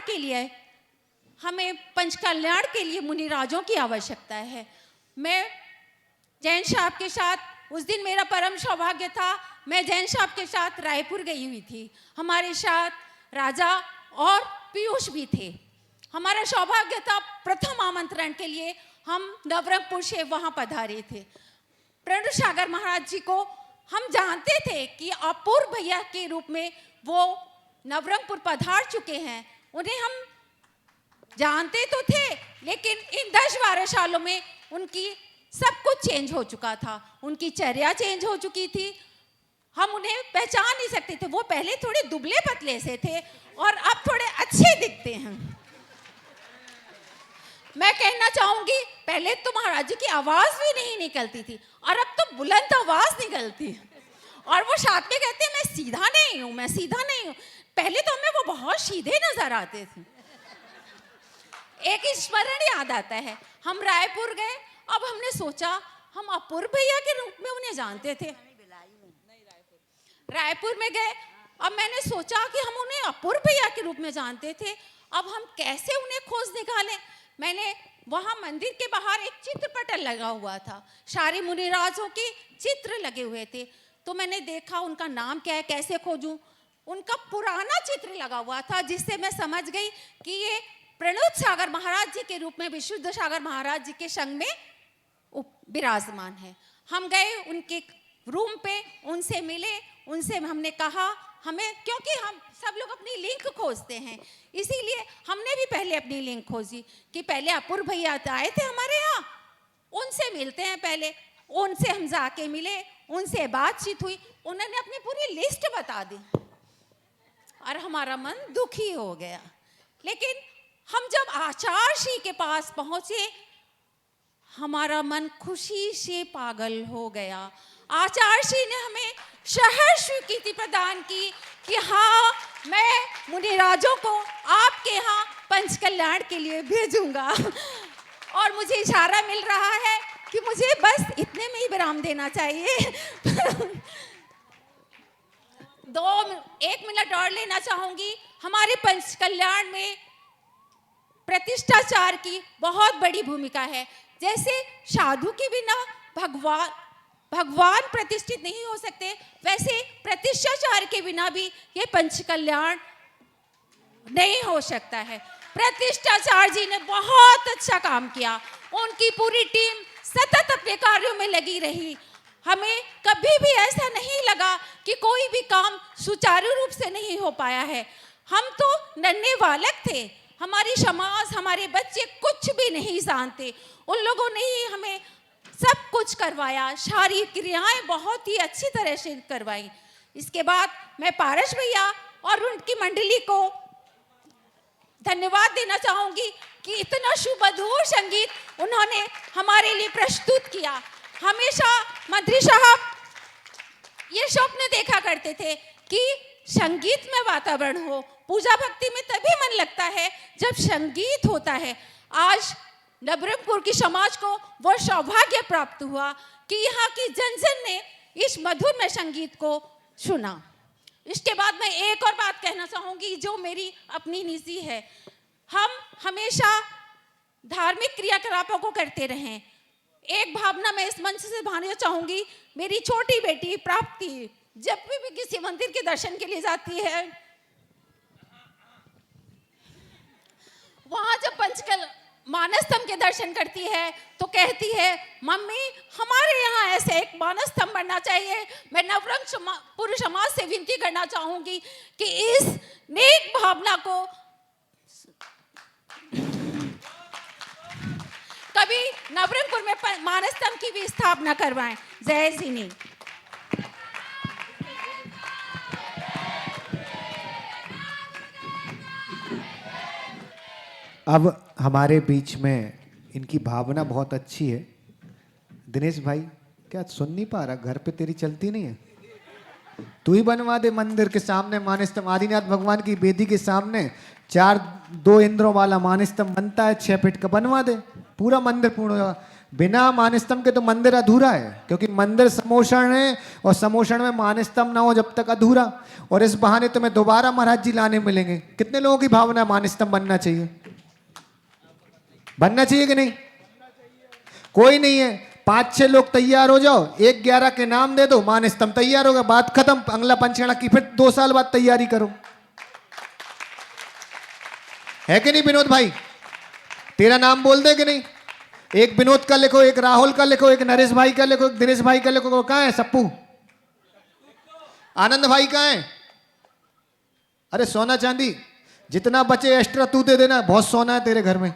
के लिए मुनिराजों की आवश्यकता है। मैं जैन साहब के साथ उस दिन मेरा परम सौभाग्य था, मैं जैन साहब के साथ रायपुर गई हुई थी। हमारे साथ राजा और पीयूष भी थे। हमारा सौभाग्य था, प्रथम आमंत्रण के लिए हम नवरंगपुर से वहाँ पधारे थे। प्रणुत सागर महाराज जी को हम जानते थे कि अपूर्व भैया के रूप में वो नवरंगपुर पधार चुके हैं, उन्हें हम जानते तो थे, लेकिन इन 10-12 सालों में उनकी सब कुछ चेंज हो चुका था, उनकी चर्या चेंज हो चुकी थी। हम उन्हें पहचान नहीं सकते थे। वो पहले थोड़े दुबले पतले से थे और अब थोड़े अच्छे दिखते हैं। मैं कहना चाहूंगी, पहले तो महाराज जी की आवाज भी नहीं निकलती थी और अब तो बुलंद आवाज निकलती है। और वो साथ में कहते हैं मैं सीधा नहीं हूं, मैं सीधा नहीं हूं। पहले तो हमें वो बहुत सीधे नजर आते थे। एक स्मरण याद आता है, हम रायपुर गए, अब हमने सोचा हम अपूर्व भैया के रूप में उन्हें जानते थे। रायपुर में गए, अब मैंने सोचा कि हम उन्हें अपूर्व भैया के रूप में जानते थे, अब हम कैसे उन्हें खोज निकालें। मैंने वहां मंदिर के बाहर एक चित्रपटल लगा हुआ था, सारे मुनिराजों के चित्र लगे हुए थे। तो मैंने देखा उनका नाम क्या है, कैसे खोजूं। उनका पुराना चित्र लगा हुआ था, जिससे मैं समझ गई कि ये प्रणुत सागर महाराज जी के रूप में विशुद्ध सागर महाराज जी के संग में विराजमान है। हम गए उनके रूम पे, उनसे मिले, उनसे हमने कहा हमें, क्योंकि हम सब लोग अपनी लिंक खोजते हैं, इसीलिए हमने भी पहले अपनी लिंक खोजी कि पहले अपूर्व भैया आए थे हमारे यहाँ, उनसे मिलते हैं पहले। उनसे हम जाके मिले, उनसे बातचीत हुई, उन्होंने अपनी पूरी लिस्ट बता दी और हमारा मन दुखी हो गया। लेकिन हम जब आचार्य के पास पहुंचे, हमारा मन खुशी से पागल हो गया। आचार्य ने हमें सहर्ष स्वीकृति प्रदान की कि हाँ, मैं मुनिराजों को आपके यहाँ पंच कल्याण के लिए भेजूंगा। और मुझे इशारा मिल रहा है कि मुझे बस इतने में ही विराम देना चाहिए। 1 मिनट और लेना चाहूंगी। हमारे पंच कल्याण में प्रतिष्ठाचार की बहुत बड़ी भूमिका है। जैसे साधु के बिना भगवान भगवान प्रतिष्ठित नहीं हो सकते, वैसे प्रतिष्ठाचार के बिना भी ये पंच कल्याण नहीं हो सकता है। प्रतिष्ठाचार जी ने बहुत अच्छा काम किया, उनकी पूरी टीम सतत अपने कार्यों में लगी रही। हमें कभी भी ऐसा नहीं लगा कि कोई भी काम सुचारू रूप से नहीं हो पाया है। हम तो नन्हे बालक थे, हमारी समाज, हमारे बच्चे कुछ भी नहीं जानते, उन लोगों ने ही हमें सब कुछ करवाया, शारीरिक क्रियाएं बहुत ही अच्छी तरह से करवाई। इसके बाद मैं पारस भैया और उनकी मंडली को धन्यवाद देना चाहूंगी कि इतना सुमधुर संगीत उन्होंने हमारे लिए प्रस्तुत किया। हमेशा मंत्री साहब ये स्वप्न देखा करते थे कि संगीत में वातावरण हो, पूजा भक्ति में तभी मन लगता है जब संगीत होता है। आज नवरंगपुर की समाज को वो सौभाग्य प्राप्त हुआ कि यहाँ की जन जन ने इस मधुरमय संगीत को सुना। इसके बाद मैं एक और बात कहना चाहूंगी जो मेरी अपनी निजी है। हम हमेशा धार्मिक क्रियाकलापों को करते रहें। एक भावना मैं इस मंच से भाना चाहूंगी, मेरी छोटी बेटी प्राप्ति जब भी किसी मंदिर के दर्शन के लिए जाती है, वहां जब पंचकल मानस्तंभ के दर्शन करती है तो कहती है, मम्मी हमारे यहाँ ऐसे एक मानस्तंभ बनना चाहिए। मैं नवरंगपुर समाज से विनती करना चाहूंगी कि इस नेक भावना को कभी नवरंगपुर में मानस्तंभ की भी स्थापना करवाएं। जय सिनी। अब हमारे बीच में इनकी भावना बहुत अच्छी है। दिनेश भाई क्या सुन नहीं पा रहा? घर पे तेरी चलती नहीं है? तू ही बनवा दे मंदिर के सामने मानस्तंभ, आदिनाथ भगवान की वेदी के सामने 2 इंद्रों वाला मानस्तंभ बनता है, 6 फीट का, बनवा दे, पूरा मंदिर पूर्ण होगा। बिना मानस्तंभ के तो मंदिर अधूरा है, क्योंकि मंदिर समोषण है और समोषण में मानस्तंभ ना हो जब तक अधूरा। और इस बहाने तुम्हें दोबारा महाराज जी लाने मिलेंगे। कितने लोगों की भावना मानस्तंभ बनना चाहिए? बनना चाहिए कि नहीं? कोई नहीं है, 5-6 लोग तैयार हो जाओ, 1-11 के नाम दे दो, मानस्तंभ तैयार होगा, बात खत्म। अगला पंचगणा की फिर 2 साल बाद तैयारी करो, है कि नहीं विनोद भाई? तेरा नाम बोल दे कि नहीं? एक विनोद का लिखो, एक राहुल का लिखो, एक नरेश भाई का लिखो, एक दिनेश भाई का लिखो। कहां है सप्पू? आनंद भाई कहां है? अरे सोना चांदी जितना बचे एक्स्ट्रा तू दे देना, बहुत सोना है तेरे घर में।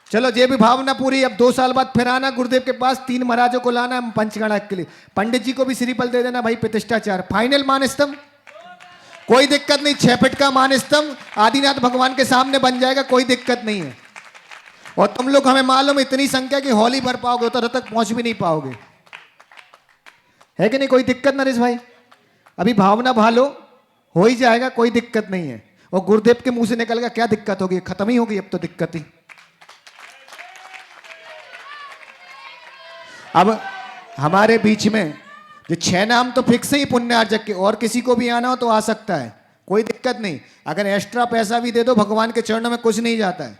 चलो ये भी भावना पूरी। अब 2 साल बाद फिर आना गुरुदेव के पास, 3 महाराजों को लाना हम पंचगणा के लिए। पंडित जी को भी श्रीफल दे देना भाई, प्रतिष्ठाचार फाइनल। मानस्तंभ कोई दिक्कत नहीं, 6 फीट का मानस्तंभ आदिनाथ भगवान के सामने बन जाएगा, कोई दिक्कत नहीं है। और तुम लोग हमें मालूम इतनी संख्या की हॉली भर पाओगे, उधर तक पहुंच भी नहीं पाओगे, है कि नहीं? कोई दिक्कत नरेश भाई? अभी भावना भालो, हो ही जाएगा, कोई दिक्कत नहीं है। और गुरुदेव के मुंह से निकल गया, क्या दिक्कत होगी? खत्म ही होगी अब तो दिक्कत ही। अब हमारे बीच में ये 6 नाम तो फिक्स ही पुण्यार्जक के, और किसी को भी आना हो तो आ सकता है, कोई दिक्कत नहीं। अगर एक्स्ट्रा पैसा भी दे दो, भगवान के चरणों में कुछ नहीं जाता है,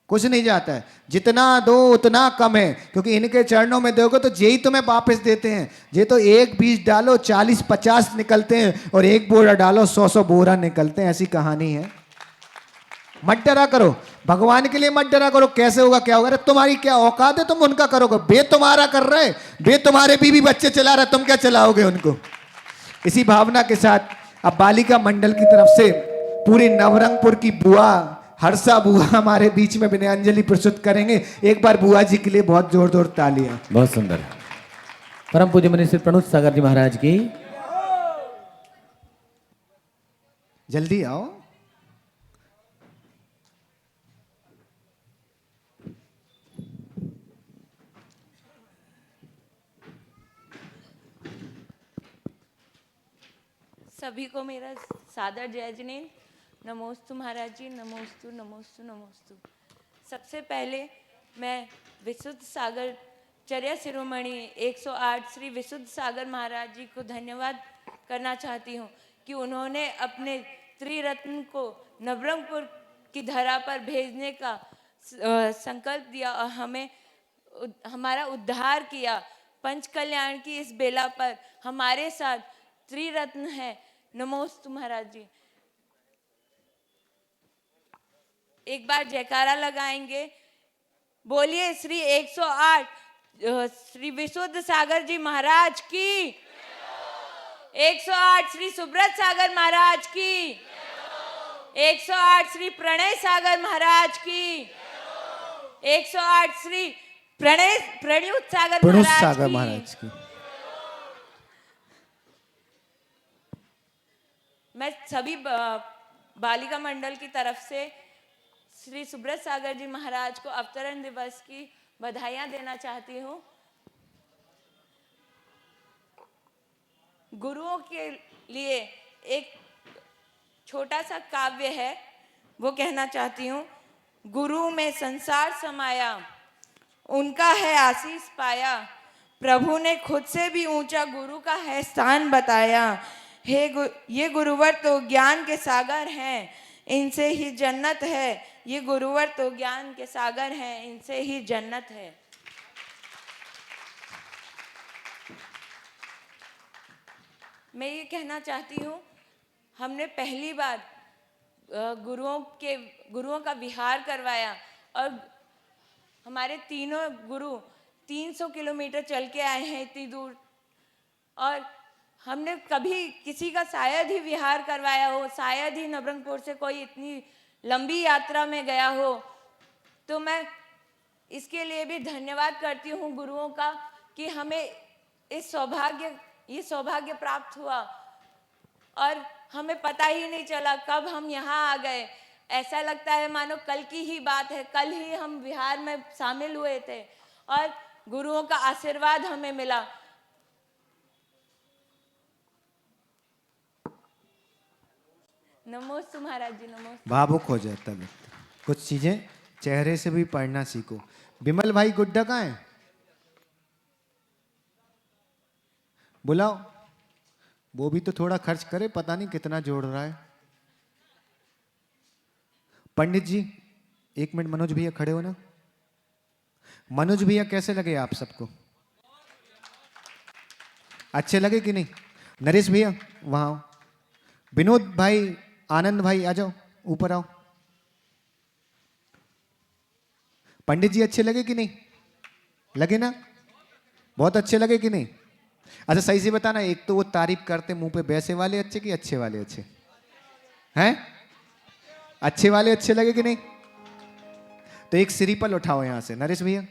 कुछ नहीं जाता है। जितना दो उतना कम है, क्योंकि इनके चरणों में दोगे तो यही तुम्हें वापस देते हैं। ये तो 1 बीज डालो 40-50 निकलते हैं, और 1 बोरा डालो 100 बोरा निकलते हैं, ऐसी कहानी है। मत डरा करो, भगवान के लिए मत डरा करो। कैसे होगा क्या होगा? अरे तुम्हारी क्या औकात है, तुम उनका करोगे? बे तुम्हारा कर रहे, बे तुम्हारे बीवी बच्चे चला रहे, तुम क्या चलाओगे उनको? इसी भावना के साथ अब बालिका मंडल की तरफ से पूरी नवरंगपुर की बुआ हर्षा बुआ हमारे बीच में विनयांजलि प्रस्तुत करेंगे। एक बार बुआ जी के लिए बहुत जोर जोर तालियां। बहुत सुंदर। परम पूज्य मुनि श्री प्रणुत सागर जी महाराज की। जल्दी आओ। सभी को मेरा सादर जय जिनेन्द्र। नमोस्तु महाराज जी, नमोस्तु नमोस्तु नमोस्तु। सबसे पहले मैं विशुद्ध सागर चर्या शिरोमणि 108 श्री विशुद्ध सागर महाराज जी को धन्यवाद करना चाहती हूँ कि उन्होंने अपने त्रिरत्न को नवरंगपुर की धरा पर भेजने का संकल्प दिया और हमें हमारा उद्धार किया। पंच कल्याण की इस बेला पर हमारे साथ त्रिरत्न है। नमोस्तु महाराज जी। एक बार जयकारा लगाएंगे। बोलिए श्री 108 श्री विशुद्ध सागर जी महाराज की, 108 श्री सुब्रत सागर महाराज की, 108 श्री प्रणय सागर महाराज की, 108 श्री प्रणयुत सागर महाराज की। मैं सभी बालिका मंडल की तरफ से श्री सुब्रत सागर जी महाराज को अवतरण दिवस की बधाइयां देना चाहती हूँ। गुरुओं के लिए एक छोटा सा काव्य है, वो कहना चाहती हूँ। गुरु में संसार समाया, उनका है आशीष पाया, प्रभु ने खुद से भी ऊंचा गुरु का है स्थान बताया। ये गुरुवर तो ज्ञान के सागर हैं, इनसे ही जन्नत है। ये गुरुवर तो ज्ञान के सागर हैं, इनसे ही जन्नत है। मैं ये कहना चाहती हूँ, हमने पहली बार गुरुओं का विहार करवाया और हमारे तीनों गुरु 300 किलोमीटर चल के आए हैं इतनी दूर, और हमने कभी किसी का शायद ही विहार करवाया हो, शायद ही नवरंगपुर से कोई इतनी लंबी यात्रा में गया हो। तो मैं इसके लिए भी धन्यवाद करती हूँ गुरुओं का कि हमें ये सौभाग्य प्राप्त हुआ और हमें पता ही नहीं चला कब हम यहाँ आ गए। ऐसा लगता है मानो कल की ही बात है, कल ही हम विहार में शामिल हुए थे और गुरुओं का आशीर्वाद हमें मिला। नमोस्तु महाराज जी, नमोस्तु। भावुक हो जाता व्यक्ति, कुछ चीजें चेहरे से भी पढ़ना सीखो। बिमल भाई गुड्डा कहाँ है? बुलाओ, वो भी तो थोड़ा खर्च करे, पता नहीं कितना जोड़ रहा है। पंडित जी 1 मिनट, मनोज भैया खड़े हो ना। मनोज भैया कैसे लगे आप सबको? अच्छे लगे कि नहीं? नरेश भैया वहां आओ। विनोद भाई, आनंद भाई आ जाओ, ऊपर आओ। पंडित जी अच्छे लगे कि नहीं? लगे ना? बहुत अच्छे लगे कि नहीं? अच्छा सही से बताना, एक तो वो तारीफ करते मुंह पे, वैसे वाले अच्छे कि अच्छे वाले अच्छे हैं? अच्छे वाले अच्छे लगे कि नहीं? तो एक श्रीफल उठाओ यहां से। नरेश भैया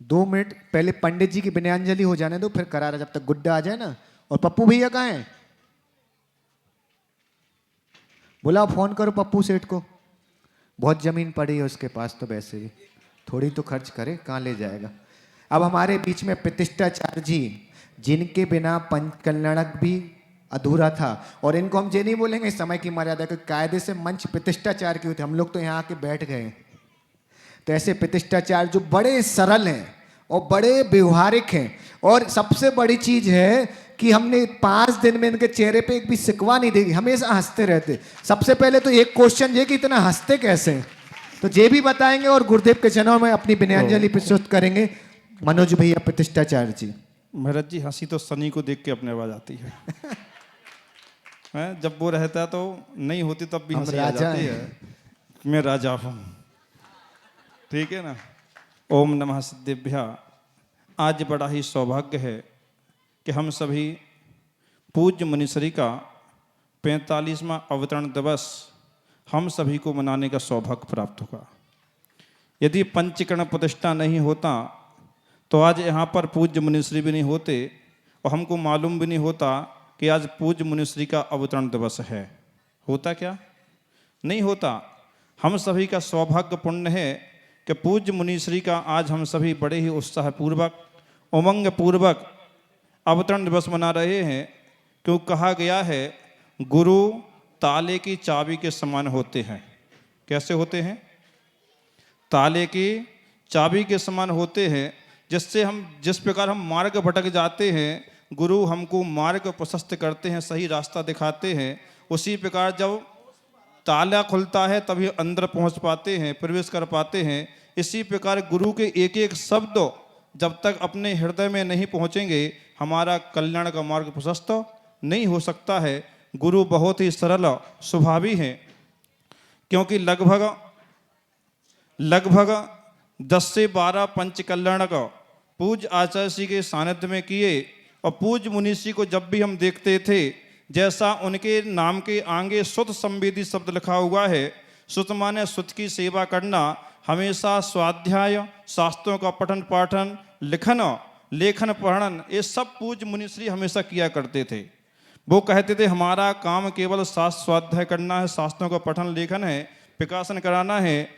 2 मिनट पहले पंडित जी की विनयांजलि हो जाने दो, फिर करारा जब तक गुड्डा आ जाए ना। और पप्पू भैया कहाँ हैं? बुलाओ, फोन करो पप्पू सेठ को। बहुत जमीन पड़ी है उसके पास, तो वैसे ही थोड़ी तो खर्च करे, कहाँ ले जाएगा। अब हमारे बीच में प्रतिष्ठाचार्य जी, जिनके बिना पंच कल्याणक भी अधूरा था। और इनको हम ये नहीं बोलेंगे समय की मर्यादा के, कायदे से मंच प्रतिष्ठाचार्य की होती, हम लोग तो यहाँ आके बैठ गए। तो ऐसे प्रतिष्ठाचार्य जो बड़े सरल हैं और बड़े व्यवहारिक हैं, और सबसे बड़ी चीज है कि हमने 5 दिन में इनके चेहरे पे एक भी सिकवा नहीं देखी, हमेशा हंसते रहते। सबसे पहले तो एक क्वेश्चन ये कि इतना हंसते कैसे हैं, तो ये भी बताएंगे और गुरुदेव के चरणों में अपनी विनयांजलि प्रस्तुत करेंगे मनोज भैया प्रतिष्ठाचार्य जी। महाराज जी हंसी तो सनी को देख के अपने आवाज आती है। हैं, जब वो रहता तो नहीं होती तब भी हंसी आ जाती है। मैं राजा हूँ, ठीक है ना। ओम नमः सिद्धिभ्या। आज बड़ा ही सौभाग्य है कि हम सभी पूज्य मुनिश्री का 45वां अवतरण दिवस हम सभी को मनाने का सौभाग्य प्राप्त होगा। यदि पंचकर्ण प्रतिष्ठा नहीं होता तो आज यहाँ पर पूज्य मुनिश्री भी नहीं होते, और हमको मालूम भी नहीं होता कि आज पूज्य मुनिश्री का अवतरण दिवस है। होता क्या? नहीं होता। हम सभी का सौभाग्य पुण्य है कि पूज्य मुनिश्री का आज हम सभी बड़े ही उत्साहपूर्वक, उमंग पूर्वक अवतरण दिवस मना रहे हैं। क्यों कहा गया है, गुरु ताले की चाबी के समान होते हैं। कैसे होते हैं? ताले की चाबी के समान होते हैं, जिससे हम जिस प्रकार हम मार्ग भटक जाते हैं, गुरु हमको मार्ग प्रशस्त करते हैं, सही रास्ता दिखाते हैं। उसी प्रकार जब ताला खुलता है तभी अंदर पहुंच पाते हैं, प्रवेश कर पाते हैं। इसी प्रकार गुरु के एक एक शब्द जब तक अपने हृदय में नहीं पहुंचेंगे, हमारा कल्याण का मार्ग प्रशस्त नहीं हो सकता है। गुरु बहुत ही सरल स्वभावी हैं, क्योंकि लगभग 10 से 12 पंच कल्याणक पूज्य आचार्य श्री के सानिध्य में किए, और पूज्य मुनीषी को जब भी हम देखते थे, जैसा उनके नाम के आगे सुत संवेदी शब्द लिखा हुआ है। सुत माने सुत की सेवा करना, हमेशा स्वाध्याय, शास्त्रों का पठन पाठन, लेखन पढ़न, ये सब पूज्य मुनिश्री हमेशा किया करते थे। वो कहते थे हमारा काम केवल शास्त्र स्वाध्याय करना है, शास्त्रों का पठन लेखन है, प्रकाशन कराना है।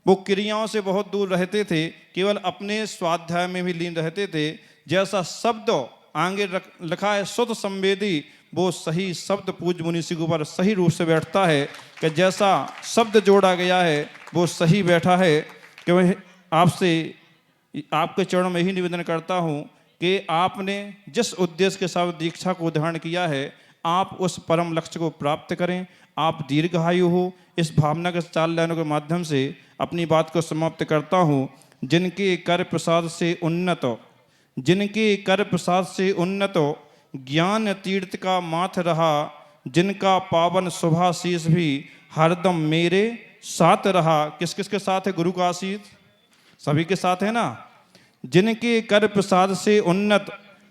वो क्रियाओं से बहुत दूर रहते थे, केवल अपने स्वाध्याय में भी लीन रहते थे। जैसा शब्द आगे लिखा है सुत संवेदी, वो सही शब्द पूज्य मुनिषी के ऊपर सही रूप से बैठता है कि जैसा शब्द जोड़ा गया है वो सही बैठा है। कि मैं आपसे आपके चरणों में ही निवेदन करता हूँ कि आपने जिस उद्देश्य के साथ दीक्षा को धारण किया है, आप उस परम लक्ष्य को प्राप्त करें, आप दीर्घायु हो। इस भावना के चाल लाइनों के माध्यम से अपनी बात को समाप्त करता हूँ। जिनके कर प्रसाद से उन्नत ज्ञान तीर्थ का माथ रहा, जिनका पावन शुभाशीष भी हरदम मेरे साथ रहा। किस किस के साथ है गुरु का आशीष? सभी के साथ है ना। जिनके कर प्रसाद से उन्नत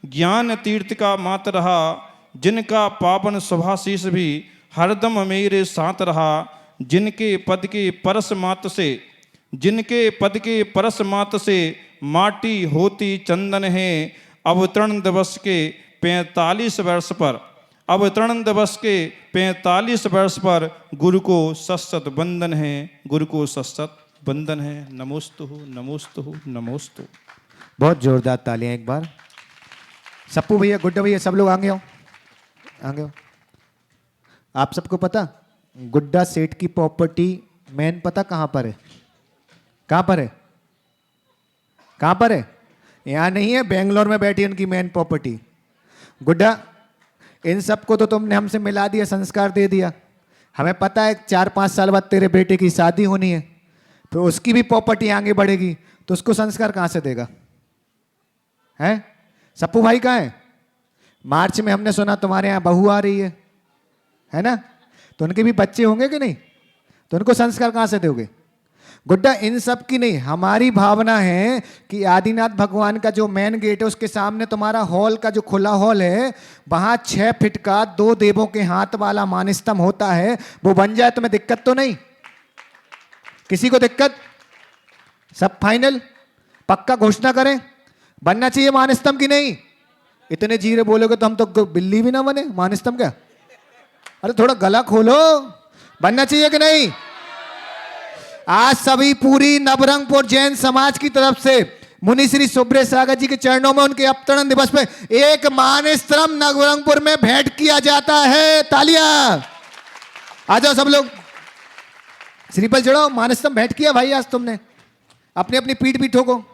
ज्ञान तीर्थ का मात रहा, जिनका पावन शुभाशीष भी हरदम मेरे साथ रहा। जिनके पद के परस मात से माटी होती चंदन है। अवतरण दिवस के 45 वर्ष पर गुरु को सशत बंधन है, गुरु को सशत बंधन है। नमोस्तु नमोस्तु नमोस्तु। बहुत जोरदार तालियां एक बार। सप्पू भैया, गुड्डा भैया, सब लोग आगे आओ, आगे आओ। आप सबको पता गुड्डा सेठ की प्रॉपर्टी मेन पता कहाँ पर है? कहाँ पर है? कहाँ पर है? यहाँ नहीं है, बेंगलोर में बैठी उनकी मेन प्रॉपर्टी। गुड्डा, इन सबको तो तुमने हमसे मिला दिया, संस्कार दे दिया। हमें पता है 4-5 साल बाद तेरे बेटे की शादी होनी है, तो उसकी भी प्रॉपर्टी आगे बढ़ेगी, तो उसको संस्कार कहाँ से देगा? हैं? सप्पू भाई कहाँ है? मार्च में हमने सुना तुम्हारे यहाँ बहू आ रही है ना? तो उनके भी बच्चे होंगे कि नहीं? तो उनको संस्कार कहाँ से दोगे? गुड्डा, इन सब की नहीं, हमारी भावना है कि आदिनाथ भगवान का जो मेन गेट है उसके सामने तुम्हारा हॉल का जो खुला हॉल है, वहां 6 फीट का 2 देवों के हाथ वाला मानस्तंभ होता है, वो बन जाए। तुम्हें दिक्कत तो नहीं? किसी को दिक्कत? सब फाइनल? पक्का घोषणा करें? बनना चाहिए मानस्तंभ की नहीं? इतने जीरे बोलोगे तो हम तो बिल्ली भी ना बने, मानस्तंभ क्या? अरे थोड़ा गला खोलो, बनना चाहिए कि नहीं? आज सभी पूरी नवरंगपुर जैन समाज की तरफ से मुनि श्री सुब्रत सागर जी के चरणों में उनके अवतरण दिवस पे एक मानस्तंभ नवरंगपुर में भेंट किया जाता है। तालियां! आ जाओ सब लोग, श्रीफल चढ़ाओ। मानस्तंभ भेंट किया भाई आज तुमने, अपनी अपनी पीठ भी ठोको।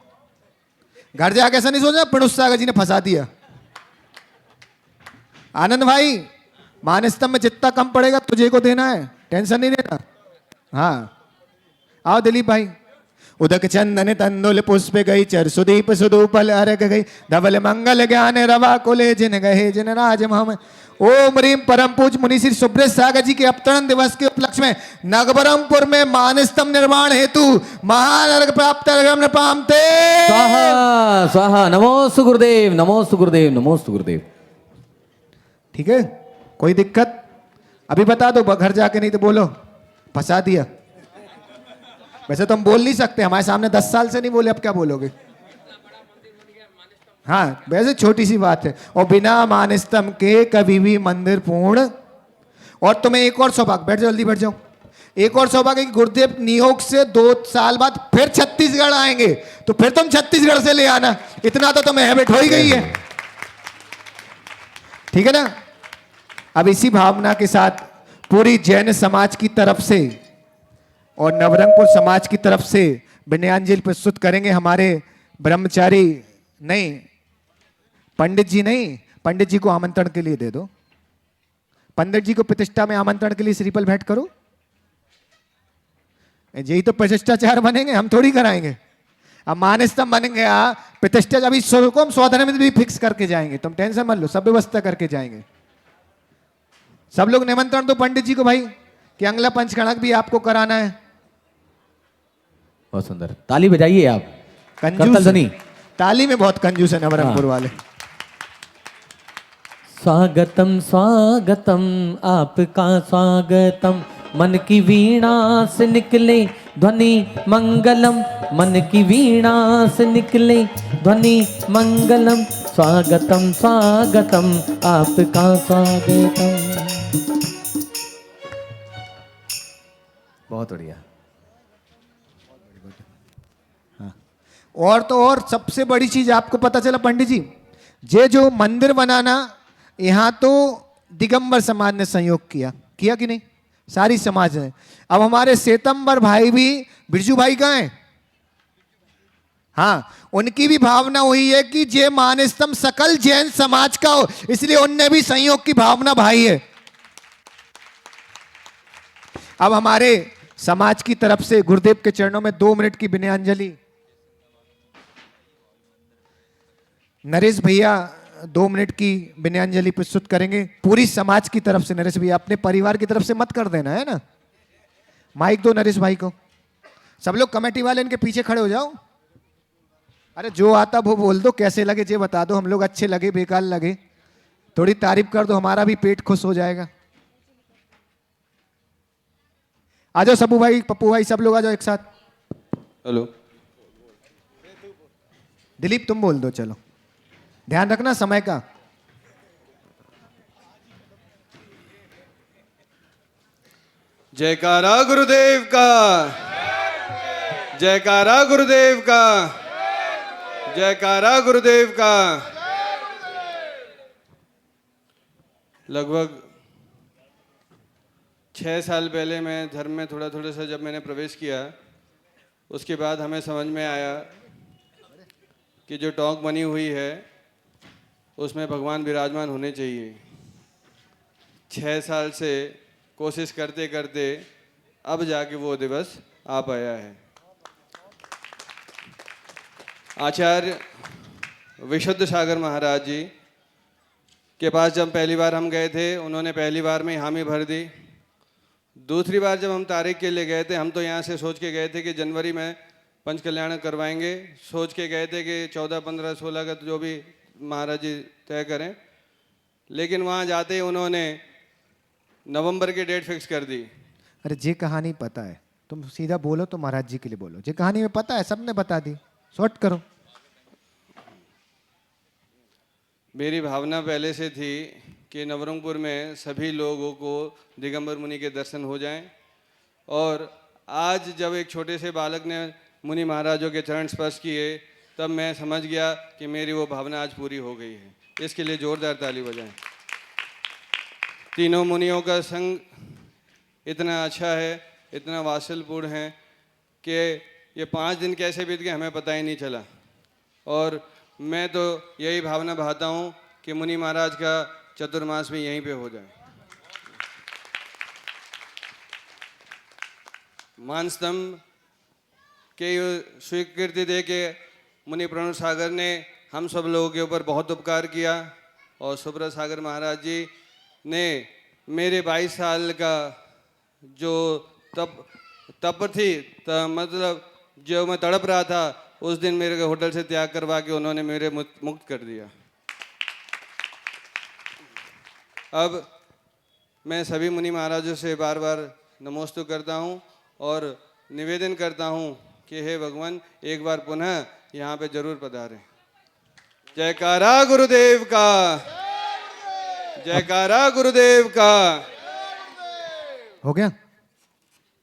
घर जाके ऐसा नहीं सोचना प्रणुष सागर जी ने फंसा दिया। आनंद भाई, मानस्तंभ में जितना कम पड़ेगा तुझे को देना है, टेंशन नहीं लेना। हाँ, आओ दिलीप भाई। उदक चंदन तंदुल पुष्प गई, चर सुदीप सुदूपल अर्घ गई, धवल मंगल ज्ञान रवा कुले जिन गहे जिन राज हम। ओम रीम परम पूज मुनि श्री सुब्रत सागर जी के अवतरण दिवस के उपलक्ष्य में नवरंगपुर में मानस्तंभ निर्माण हेतु महानर्घ प्राप्त पामते। स्वाहा स्वाहा। नमोस्तु गुरुदेव, नमोस्तु गुरुदेव, नमोस्तु गुरुदेव। ठीक है, कोई दिक्कत? अभी बता दो, घर जाके, नहीं तो बोलो फंसा दिया। वैसे तो हम बोल नहीं सकते, हमारे सामने 10 साल से नहीं बोले, अब क्या बोलोगे? हाँ, वैसे छोटी सी बात है। और बिना मानस्तंभ के कभी भी मंदिर पूर्ण। और तुम्हें एक और सौभाग्य, बैठ जाओ, जल्दी बैठ जाओ। एक और सौभाग्य कि गुरुदेव नियोग से 2 साल बाद फिर छत्तीसगढ़ आएंगे, तो फिर तुम छत्तीसगढ़ से ले आना। इतना तो तुम्हें हैबिट हो ही गई है, ठीक है ना? अब इसी भावना के साथ पूरी जैन समाज की तरफ से और नवरंगपुर समाज की तरफ से विनयांजलि प्रस्तुत करेंगे हमारे ब्रह्मचारी, नहीं पंडित जी, नहीं पंडित जी को आमंत्रण के लिए दे दो। पंडित जी को प्रतिष्ठा में आमंत्रण के लिए श्रीफल भेंट करो। यही तो प्रतिष्ठाचार बनेंगे, हम थोड़ी कराएंगे। अब मानस्तंभ बन गया, प्रतिष्ठा अभी हम स्वाधन में भी फिक्स करके जाएंगे, तुम टेंशन मत लो, सब व्यवस्था करके जाएंगे। सब लोग निमंत्रण दो पंडित जी को भाई कि अंगला पंचकणक भी आपको कराना है। बहुत सुंदर, ताली बजाइए आप। कंजूस करतल ध्वनि। ताली में बहुत कंजूस है नवरंगपुर वाले। स्वागतम स्वागतम आपका स्वागतम, मन की वीणा से निकले ध्वनि मंगलम, मन की वीणा से निकले ध्वनि मंगलम, स्वागतम स्वागतम आपका स्वागतम। बहुत बढ़िया। और तो और सबसे बड़ी चीज आपको पता चला पंडित जी, ये जो मंदिर बनाना यहाँ तो दिगंबर समाज ने सहयोग किया कि नहीं? सारी समाज ने। अब हमारे श्वेतंबर भाई भी, बिरजू भाई कहाँ हैं? हाँ, उनकी भी भावना वही है कि जे मानस्तंभ सकल जैन समाज का हो, इसलिए उनने भी सहयोग की भावना भाई है। अब हमारे समाज की तरफ से गुरुदेव के चरणों में 2 मिनट की विनयांजलि। नरेश भैया 2 मिनट की विनयांजलि प्रस्तुत करेंगे पूरी समाज की तरफ से। नरेश भैया अपने परिवार की तरफ से मत कर देना, है ना? माइक दो नरेश भाई को। सब लोग कमेटी वाले इनके पीछे खड़े हो जाओ। अरे जो आता वो बोल दो, कैसे लगे ये बता दो, हम लोग अच्छे लगे बेकार लगे, थोड़ी तारीफ कर दो, हमारा भी पेट खुश हो जाएगा। आ जाओ सबू भाई, पप्पू भाई, सब लोग आ जाओ एक साथ। हेलो, दिलीप तुम बोल दो, चलो ध्यान रखना समय का। जयकारा गुरुदेव का, जयकारा गुरुदेव का, जयकारा गुरुदेव का। लगभग 6 साल पहले मैं धर्म में थोड़ा थोड़ा सा जब मैंने प्रवेश किया, उसके बाद हमें समझ में आया कि जो टोंक बनी हुई है उसमें भगवान विराजमान होने चाहिए। 6 साल से कोशिश करते करते अब जाके वो दिवस आ पाया है। आचार्य विशुद्ध सागर महाराज जी के पास जब पहली बार हम गए थे, उन्होंने पहली बार में हामी भर दी। दूसरी बार जब हम तारीख के लिए गए थे, हम तो यहाँ से सोच के गए थे कि जनवरी में पंच कल्याण करवाएंगे, सोच के गए थे कि 14, 15, 16 का जो भी महाराज जी तय करें, लेकिन वहाँ जाते ही उन्होंने नवंबर की डेट फिक्स कर दी। अरे ये कहानी पता है, तुम सीधा बोलो तो महाराज जी के लिए बोलो। ये कहानी में पता है, सबने बता दी, शॉर्ट करो। मेरी भावना पहले से थी कि नवरंगपुर में सभी लोगों को दिगंबर मुनि के दर्शन हो जाएं, और आज जब एक छोटे से बालक ने मुनि महाराजों के चरण स्पर्श किए, तब मैं समझ गया कि मेरी वो भावना आज पूरी हो गई है। इसके लिए जोरदार ताली बजाएं। तीनों मुनियों का संग इतना अच्छा है, इतना वात्सल्यपूर्ण है कि ये 5 दिन कैसे बीत गए हमें पता ही नहीं चला। और मैं तो यही भावना बहाता हूँ कि मुनि महाराज का चतुर्मास भी यहीं पे हो जाए। मानस्तंभ के स्वीकृति दे के मुनि प्रणव सागर ने हम सब लोगों के ऊपर बहुत उपकार किया, और सुब्रत सागर महाराज जी ने मेरे 22 साल का जो तप थी, मतलब जो मैं तड़प रहा था, उस दिन मेरे को होटल से त्याग करवा के उन्होंने मेरे मुक्त कर दिया। अब मैं सभी मुनि महाराजों से बार बार नमोस्तु करता हूँ और निवेदन करता हूँ कि हे भगवान, एक बार पुनः यहाँ पे जरूर पधारें। जयकारा गुरुदेव का, जयकारा गुरुदेव का। हो गया?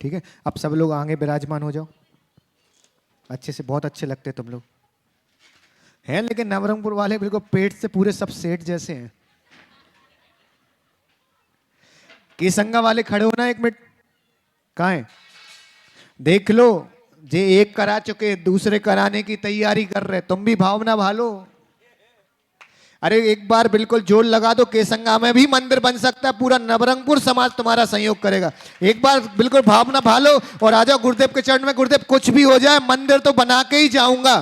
ठीक है, अब सब लोग आगे विराजमान हो जाओ। अच्छे से, बहुत अच्छे लगते तुम लोग हैं, लेकिन नवरंगपुर वाले बिल्कुल पेट से पूरे सब सेठ जैसे हैं। केसंगा वाले खड़े होना एक मिनट, कहाँ है? देख लो, जे एक करा चुके दूसरे कराने की तैयारी कर रहे, तुम भी भावना भालो। अरे एक बार बिल्कुल जोर लगा दो, केसंगा में भी मंदिर बन सकता है, पूरा नवरंगपुर समाज तुम्हारा सहयोग करेगा। एक बार बिल्कुल भावना भालो और आ जाओ गुरुदेव के चरण में। गुरुदेव कुछ भी हो जाए मंदिर तो बना के ही जाऊंगा,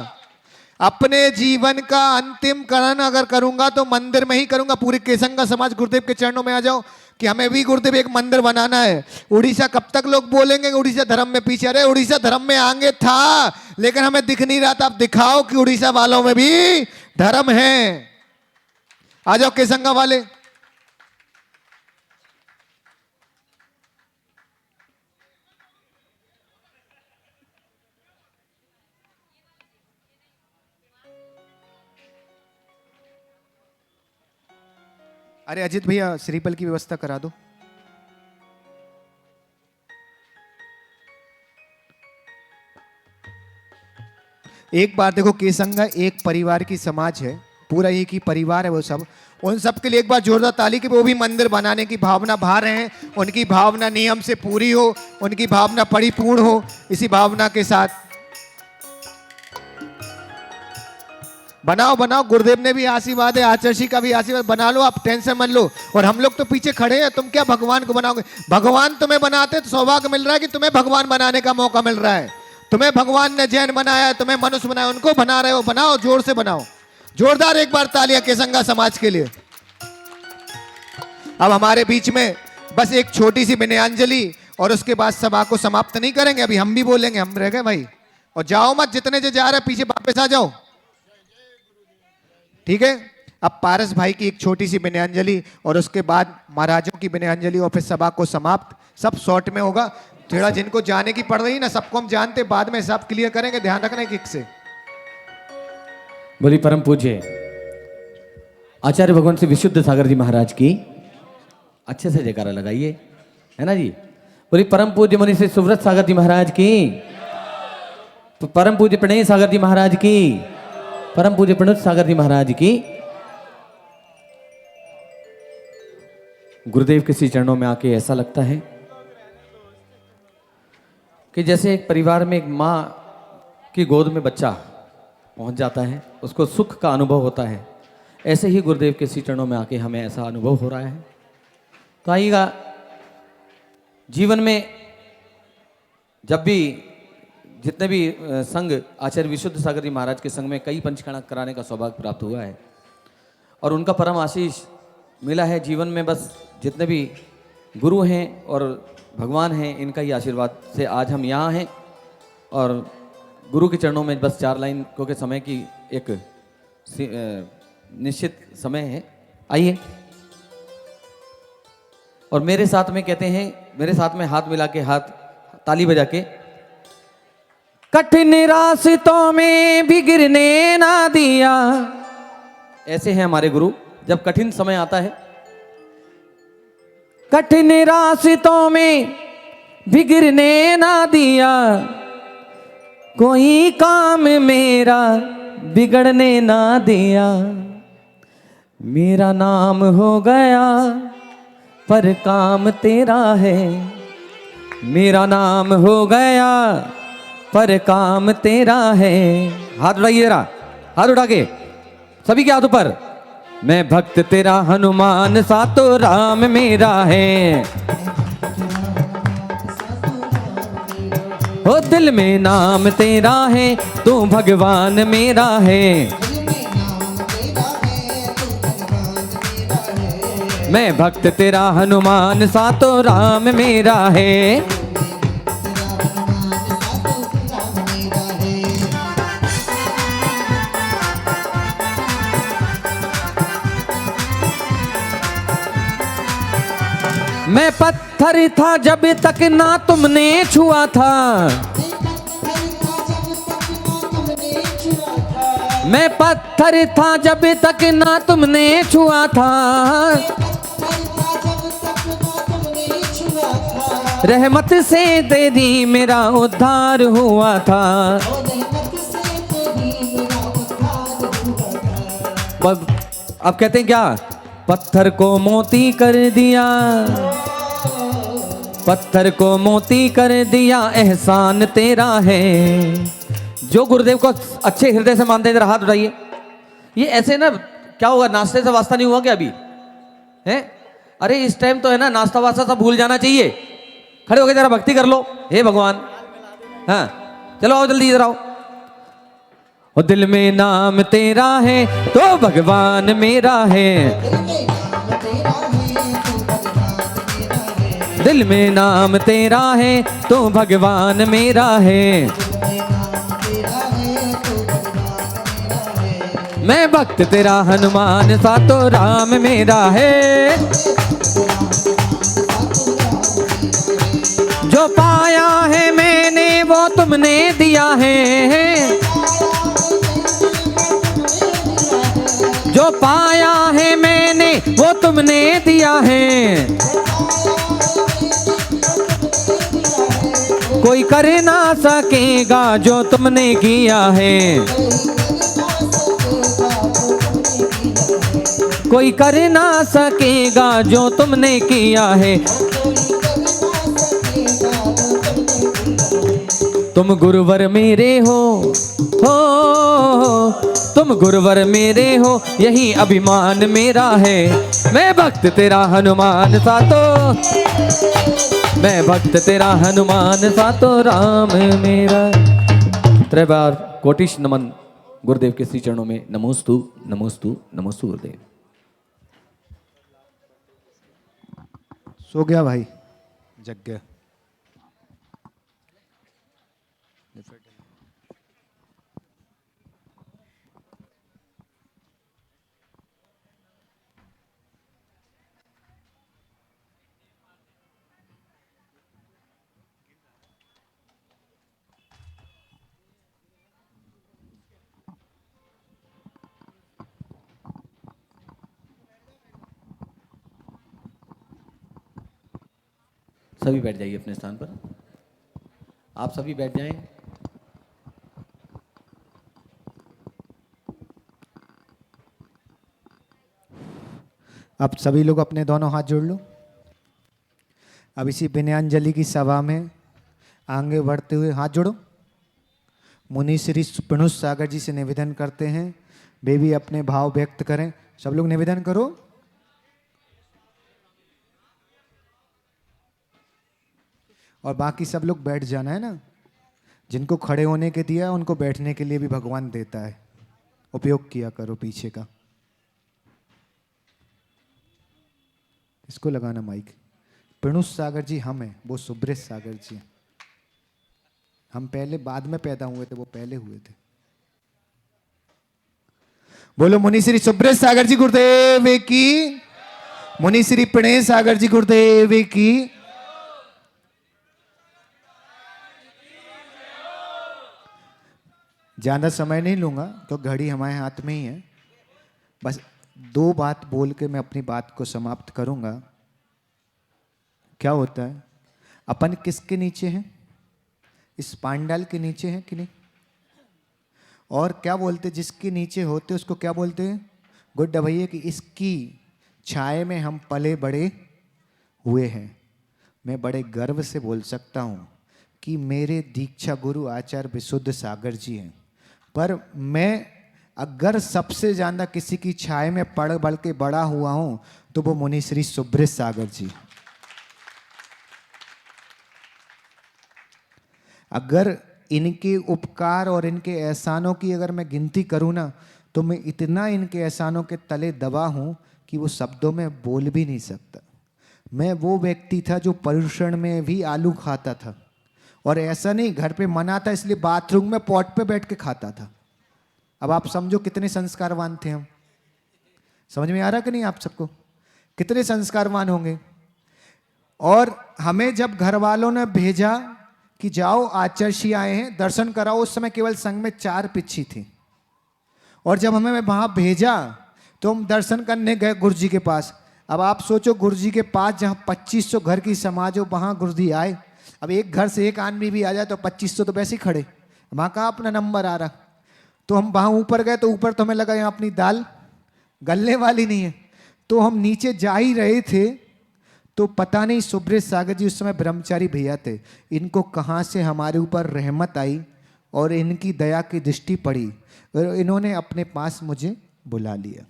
अपने जीवन का अंतिम करण अगर करूंगा तो मंदिर में ही करूंगा। पूरे केसंगा समाज गुरुदेव के चरणों में आ जाओ कि हमें भी गुरुदेव एक मंदिर बनाना है। उड़ीसा कब तक लोग बोलेंगे उड़ीसा धर्म में पीछे, अरे उड़ीसा धर्म में आगे था लेकिन हमें दिख नहीं रहा था। अब दिखाओ कि उड़ीसा वालों में भी धर्म है। आ जाओ केसंगा वाले। अरे अजित भैया श्रीफल की व्यवस्था करा दो। एक बार देखो, केसंगा एक परिवार की समाज है, पूरा एक ही परिवार है वो सब। उन सब के लिए एक बार जोरदार ताली कि वो भी मंदिर बनाने की भावना भा रहे हैं, उनकी भावना नियम से पूरी हो, उनकी भावना परिपूर्ण हो। इसी भावना के साथ बनाओ बनाओ। गुरुदेव ने भी आशीर्वाद है, आचर्षी का भी आशीर्वाद, बना लो आप, टेंशन मत लो। और हम लोग तो पीछे खड़े हैं, तुम क्या भगवान को बनाओगे? भगवान तुम्हें बनाते तो सौभाग्य मिल रहा है कि तुम्हें भगवान बनाने का मौका मिल रहा है। तुम्हें भगवान ने जैन बनाया है, तुम्हें मनुष्य बनाया, उनको बना रहे हो, बनाओ, जोर से बनाओ। जोरदार एक बार तालियां केसंगा समाज के लिए। अब हमारे बीच में बस एक छोटी सी विनयांजलि और उसके बाद सभा को समाप्त नहीं करेंगे, अभी हम भी बोलेंगे, हम रह गए भाई। और जाओ मत, जितने जो जा रहे हैं पीछे वापस आ जाओ, ठीक है। अब पारस भाई की एक छोटी सी विनयांजलि और उसके बाद महाराजों की विनयांजलि और फिर सभा को समाप्त। सब शॉर्ट में होगा, थोड़ा जिनको जाने की पड़ रही ना, सबको हम जानते, बाद में सब क्लियर करेंगे, ध्यान रखना किक से। बोली परम पूज्य आचार्य भगवान श्री विशुद्ध सागर जी महाराज की अच्छे से जयकारा लगाइए, है ना जी। बोली परम पूज्य मुनि श्री सुव्रत सागर जी महाराज की, तो परम पूज्य प्रणय सागर जी महाराज की, परम पूज्य प्रणुत सागर जी महाराज की। गुरुदेव के श्री चरणों में आके ऐसा लगता है कि जैसे एक परिवार में एक माँ की गोद में बच्चा पहुंच जाता है, उसको सुख का अनुभव होता है, ऐसे ही गुरुदेव के श्री चरणों में आके हमें ऐसा अनुभव हो रहा है। तो आइएगा, जीवन में जब भी जितने भी संघ आचार्य विशुद्ध सागर जी महाराज के संघ में कई पंचकर्म कराने का सौभाग्य प्राप्त हुआ है और उनका परम आशीष मिला है जीवन में। बस जितने भी गुरु हैं और भगवान हैं, इनका ही आशीर्वाद से आज हम यहाँ हैं। और गुरु के चरणों में बस 4 लाइन, क्योंकि समय की एक निश्चित समय है। आइए और मेरे साथ में कहते हैं, मेरे साथ में हाथ मिला के, हाथ ताली बजा के, कठिन रास्तों में भी गिरने ना दिया। ऐसे हैं हमारे गुरु। जब कठिन समय आता है, कठिन रास्तों में भी गिरने ना दिया, कोई काम मेरा बिगड़ने ना दिया। मेरा नाम हो गया पर काम तेरा है, मेरा नाम हो गया पर काम तेरा है। हाथ उठाइए जरा, हाथ उठा के सभी के हाथ ऊपर। मैं भक्त तेरा हनुमान सा तो राम मेरा है, ओ दिल में नाम तेरा है तू भगवान मेरा है। मैं भक्त तेरा हनुमान सा तो राम मेरा है। मैं पत्थर था जब तक ना तुमने छुआ था, मैं पत्थर था जब तक ना तुमने छुआ था। रहमत से तेरी मेरा उद्धार हुआ था। अब कहते हैं क्या, पत्थर को मोती कर दिया, पत्थर को मोती कर दिया, एहसान तेरा है। जो गुरुदेव को अच्छे हृदय से मानते हैं जरा हाथ उठाइए। ये ऐसे ना क्या होगा, नाश्ते से वास्ता नहीं हुआ क्या अभी है? अरे इस टाइम तो है ना नाश्ता वास्ता सब भूल जाना चाहिए। खड़े होके जरा भक्ति कर लो, हे भगवान। हाँ चलो आओ जल्दी इधर आओ। ओ दिल में नाम तेरा है तो भगवान मेरा है, दिल में नाम तेरा है तो भगवान मेरा है, मैं भक्त तेरा हनुमान सा तो राम मेरा है, जो पाया है मैंने वो तुमने दिया है, जो पाया है मैंने वो तुमने दिया है, कोई कर ना सकेगा जो तुमने किया है, कोई कर ना सकेगा जो तुमने किया है। तुम गुरुवर मेरे हो, तुम गुरुवर मेरे हो, यही अभिमान मेरा है, मैं भक्त तेरा हनुमान सा तो, मैं भक्त तेरा हनुमान सा तो राम मेरा। 3 बार कोटिश नमन गुरुदेव के श्री चरणों में। नमोस्तु नमोस्तु नमोस्तु गुरुदेव। सो गया भाई, जग गया। सभी बैठ जाइए अपने स्थान पर, आप सभी बैठ जाएं। अब सभी लोग अपने दोनों हाथ जोड़ लो। अब इसी विनयांजलि की सभा में आगे बढ़ते हुए हाथ जोड़ो। मुनि श्री प्रणुष सागर जी से निवेदन करते हैं, वे भी अपने भाव व्यक्त करें। सब लोग निवेदन करो। और बाकी सब लोग बैठ जाना है ना। जिनको खड़े होने के दिया उनको बैठने के लिए भी भगवान देता है, उपयोग किया करो पीछे का। इसको लगाना माइक। प्रणुष सागर जी हम हैं, वो सुब्रेश सागर जी हैं। हम पहले बाद में पैदा हुए थे, वो पहले हुए थे। बोलो मुनि श्री सुब्रेश सागर जी गुरुदेव की, मुनि श्री प्रणेश सागर जी गुरुदेव की। ज़्यादा समय नहीं लूँगा तो घड़ी हमारे हाथ में ही है। बस 2 बात बोल के मैं अपनी बात को समाप्त करूँगा। क्या होता है, अपन किसके नीचे हैं? इस पांडाल के नीचे हैं कि नहीं? और क्या बोलते, जिसके नीचे होते उसको क्या बोलते हैं? गुड्डा भैया कि इसकी छाए में हम पले बड़े हुए हैं। मैं बड़े गर्व से बोल सकता हूँ कि मेरे दीक्षा गुरु आचार्य विशुद्ध सागर जी हैं। पर मैं अगर सबसे ज़्यादा किसी की छाए में पढ़ बढ़ के बड़ा हुआ हूँ तो वो मुनि श्री सुब्रेश सागर जी। अगर इनके उपकार और इनके एहसानों की अगर मैं गिनती करूँ ना, तो मैं इतना इनके एहसानों के तले दबा हूँ कि वो शब्दों में बोल भी नहीं सकता। मैं वो व्यक्ति था जो पर्यूषण में भी आलू खाता था, और ऐसा नहीं घर पे मना था इसलिए बाथरूम में पॉट पे बैठ के खाता था। अब आप समझो कितने संस्कारवान थे हम। समझ में आ रहा कि नहीं आप सबको? कितने संस्कारवान होंगे। और हमें जब घर वालों ने भेजा कि जाओ आचार्य जी आए हैं दर्शन कराओ, उस समय केवल संघ में 4 पिच्छी थी। और जब हमें वहाँ भेजा तो हम दर्शन करने गए गुरु जी के पास। अब आप सोचो गुरु जी के पास जहाँ 2500 घर की समाज हो, वहाँ गुरु जी आए। अब एक घर से एक आदमी भी आ जाए तो 2500 तो वैसे ही खड़े, वहाँ कहाँ अपना नंबर आ रहा। तो हम वहाँ ऊपर गए तो ऊपर तो हमें लगा यहाँ अपनी दाल गलने वाली नहीं है। तो हम नीचे जा ही रहे थे तो पता नहीं सुब्रेश सागर जी उस समय ब्रह्मचारी भैया थे, इनको कहाँ से हमारे ऊपर रहमत आई और इनकी दया की दृष्टि पड़ी और इन्होंने अपने पास मुझे बुला लिया।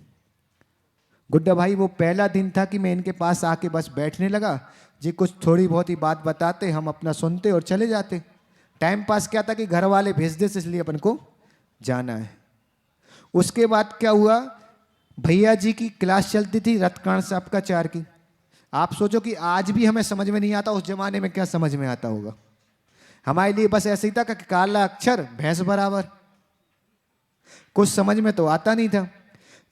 गुड्डा भाई वो पहला दिन था कि मैं इनके पास आके बस बैठने लगा, जी कुछ थोड़ी बहुत ही बात बताते, हम अपना सुनते और चले जाते। टाइम पास क्या था कि घर वाले भेज दे, इसलिए अपन को जाना है। उसके बाद क्या हुआ, भैया जी की क्लास चलती थी रत्कांड साहब का 4 की। आप सोचो कि आज भी हमें समझ में नहीं आता, उस जमाने में क्या समझ में आता होगा। हमारे लिए बस ऐसे ही था कि काला अक्षर भैंस बराबर, कुछ समझ में तो आता नहीं था।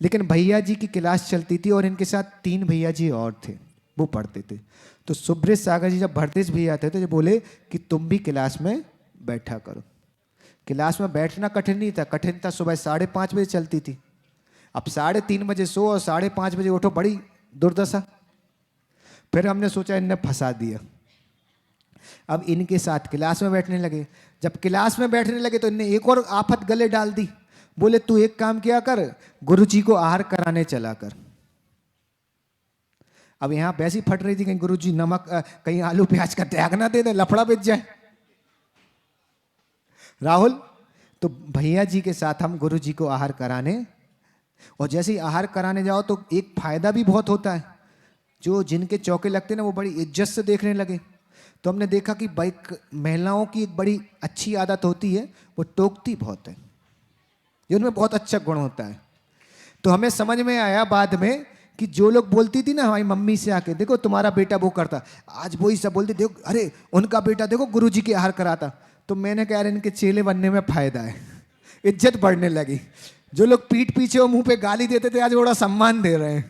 लेकिन भैया जी की क्लास चलती थी और इनके साथ 3 भैया जी और थे, वो पढ़ते थे। तो सुब्रत सागर जी जब भरतेश भैया थे तो ये बोले कि तुम भी क्लास में बैठा करो। क्लास में बैठना कठिन नहीं था, कठिन था सुबह 5:30 बजे चलती थी। अब 3:30 बजे सो और 5:30 बजे उठो, बड़ी दुर्दशा। फिर हमने सोचा इनने फंसा दिया। अब इनके साथ क्लास में बैठने लगे। जब क्लास में बैठने लगे तो इनने एक और आफत गले डाल दी। बोले तू एक काम किया कर, गुरुजी को आहार कराने चला कर। अब यहां वैसी फट रही थी कहीं गुरुजी नमक कहीं आलू प्याज का त्याग ना दे दे, लफड़ा बिच जाए। राहुल, तो भैया जी के साथ हम गुरुजी को आहार कराने, और जैसे ही आहार कराने जाओ तो एक फायदा भी बहुत होता है। जो जिनके चौके लगते ना वो बड़ी इज्जत से देखने लगे। तो हमने देखा कि भाई महिलाओं की एक बड़ी अच्छी आदत होती है, वो टोकती बहुत है, ये उनमें बहुत अच्छा गुण होता है। तो हमें समझ में आया बाद में कि जो लोग बोलती थी ना हमारी मम्मी से आके, देखो तुम्हारा बेटा वो करता, आज वही सब बोलती, देखो अरे उनका बेटा देखो गुरुजी के आहार कराता। तो मैंने कहा यार इनके चेले बनने में फायदा है, इज्जत बढ़ने लगी। जो लोग पीठ पीछे और मुंह पे गाली देते थे आज बड़ा सम्मान दे रहे हैं।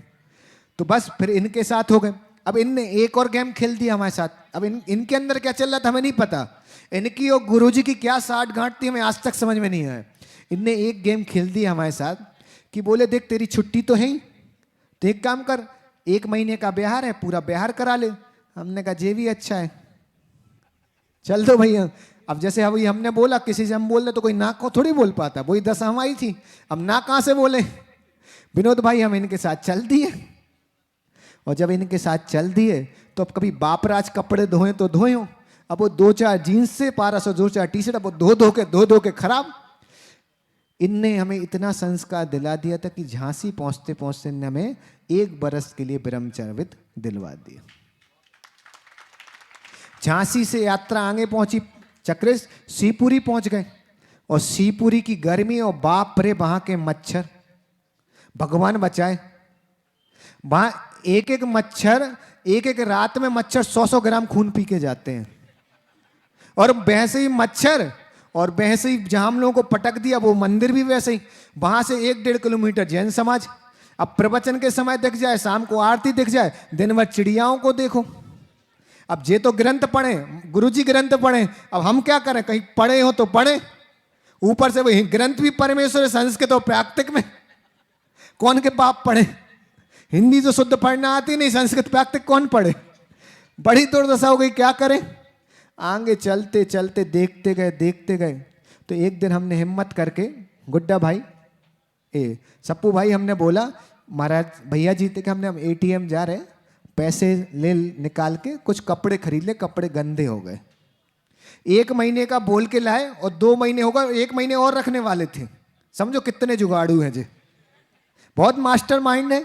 तो बस फिर इनके साथ हो गए। अब इनने एक और गेम खेल दिया हमारे साथ। अब इनके अंदर क्या चल रहा था हमें नहीं पता, इनकी और गुरुजी की क्या साठ गांठ थी हमें आज तक समझ में नहीं आया। इनने एक गेम खेल दी हमारे साथ कि बोले देख तेरी छुट्टी तो है ही, तो एक काम कर, 1 महीने का बिहार है, पूरा बिहार करा ले। हमने कहा ये भी अच्छा है, चल दो भैया। अब जैसे अभी हमने बोला, किसी से हम बोल रहे तो कोई नाक को थोड़ी बोल पाता, वही 10 हमारी थी, अब नाक कहाँ से बोले। विनोद भाई हम इनके साथ चल दिए, और जब इनके साथ चल दिए तो अब कभी बापराज कपड़े धोए तो धोए हो, अब वो 2-4 जीन्स से 1200 2-4 टी-शर्ट, अब वो धो के खराब। इनने हमें इतना संस्कार दिला दिया था कि झांसी पहुंचते पहुंचते इनने हमें 1 बरस के लिए ब्रह्मचर्यवृत दिलवा दिया। झांसी से यात्रा आगे पहुंची, चक्रेश शिवपुरी पहुंच गए, और शिवपुरी की गर्मी और बाप रे वहां के मच्छर, भगवान बचाए। वहां एक मच्छर, एक रात में मच्छर 100-100 ग्राम खून पी के जाते हैं। और वैसे ही मच्छर, और वैसे ही जहां हम लोगों को पटक दिया वो मंदिर भी वैसे ही, वहां से 1-1.5 किलोमीटर जैन समाज। अब प्रवचन के समय दिख जाए, शाम को आरती दिख जाए, दिन भर चिड़ियाओं को देखो। अब ये तो ग्रंथ पढ़े, गुरुजी ग्रंथ पढ़े, अब हम क्या करें, कहीं पढ़े हो तो पढ़े, ऊपर से वही ग्रंथ भी परमेश्वर संस्कृत और प्राकृतिक में, कौन के बाप पढ़े। हिंदी तो शुद्ध पढ़ना आती नहीं, संस्कृत प्राकृतिक कौन पढ़े। बड़ी दुर्दशा हो गई, क्या करें। आगे चलते चलते देखते गए। तो एक दिन हमने हिम्मत करके गुड्डा भाई सप्पू भाई, हमने बोला महाराज भैया जी थे कि हम ATM जा रहे, पैसे ले निकाल के कुछ कपड़े खरीद ले, कपड़े गंदे हो गए। 1 महीने का बोल के लाए और 2 महीने होगा, 1 महीने और रखने वाले थे। समझो कितने जुगाड़ू हैं जी, बहुत मास्टर माइंड है।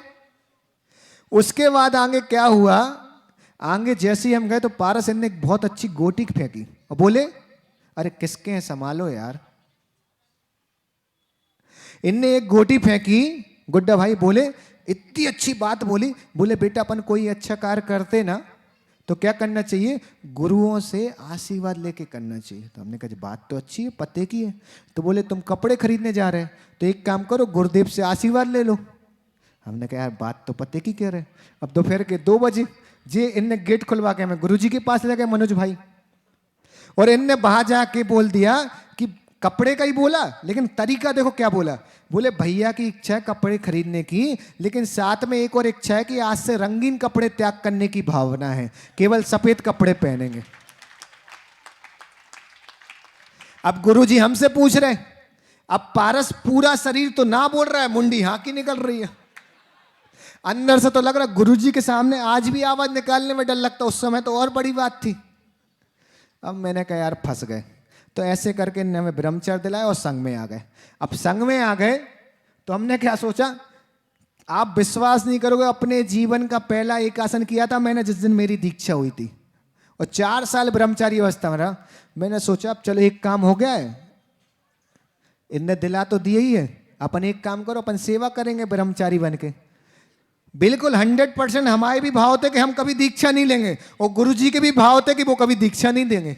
उसके बाद आगे क्या हुआ, आगे जैसे ही हम गए तो पारस ने एक बहुत अच्छी गोटी फेंकी और बोले अरे किसके हैं, संभालो यार। इनने एक गोटी फेंकी, गुड्डा भाई बोले इतनी अच्छी बात बोली, बोले बेटा अपन कोई अच्छा कार्य करते ना तो क्या करना चाहिए, गुरुओं से आशीर्वाद लेके करना चाहिए। तो हमने कहा बात तो अच्छी है, पते की है। तो बोले तुम कपड़े खरीदने जा रहे हैं तो एक काम करो, गुरुदेव से आशीर्वाद ले लो। हमने कहा यार बात तो पते की कह रहे। अब दोपहर के 2 बजे जे इनने गेट खुलवा के हमें गुरुजी के पास ले गए, मनोज भाई, और इनने वहां जाके बोल दिया कि कपड़े का ही बोला, लेकिन तरीका देखो क्या बोला। बोले भैया की इच्छा है कपड़े खरीदने की, लेकिन साथ में एक और इच्छा है कि आज से रंगीन कपड़े त्याग करने की भावना है, केवल सफेद कपड़े पहनेंगे। अब गुरुजी हमसे पूछ रहे, अब पारस पूरा शरीर तो ना बोल रहा है, मुंडी हाँ की निकल रही है। अंदर से तो लग रहा गुरुजी के सामने आज भी आवाज निकालने में डर लगता, उस समय तो और बड़ी बात थी। अब मैंने कहा यार फंस गए। तो ऐसे करके इन्होंने हमें ब्रह्मचर्य दिलाया और संघ में आ गए। अब संघ में आ गए तो हमने क्या सोचा, आप विश्वास नहीं करोगे, अपने जीवन का पहला एक आसन किया था मैंने जिस दिन मेरी दीक्षा हुई थी, और 4 साल ब्रह्मचारी अवस्था में रहा। मैंने सोचा अब चलो एक काम हो गया है, इनने दिला तो दिया ही है, अपन एक काम करो, अपन सेवा करेंगे ब्रह्मचारी बन के। बिल्कुल 100% हमारे भी भाव थे कि हम कभी दीक्षा नहीं लेंगे, और गुरुजी के भी भाव थे कि वो कभी दीक्षा नहीं देंगे।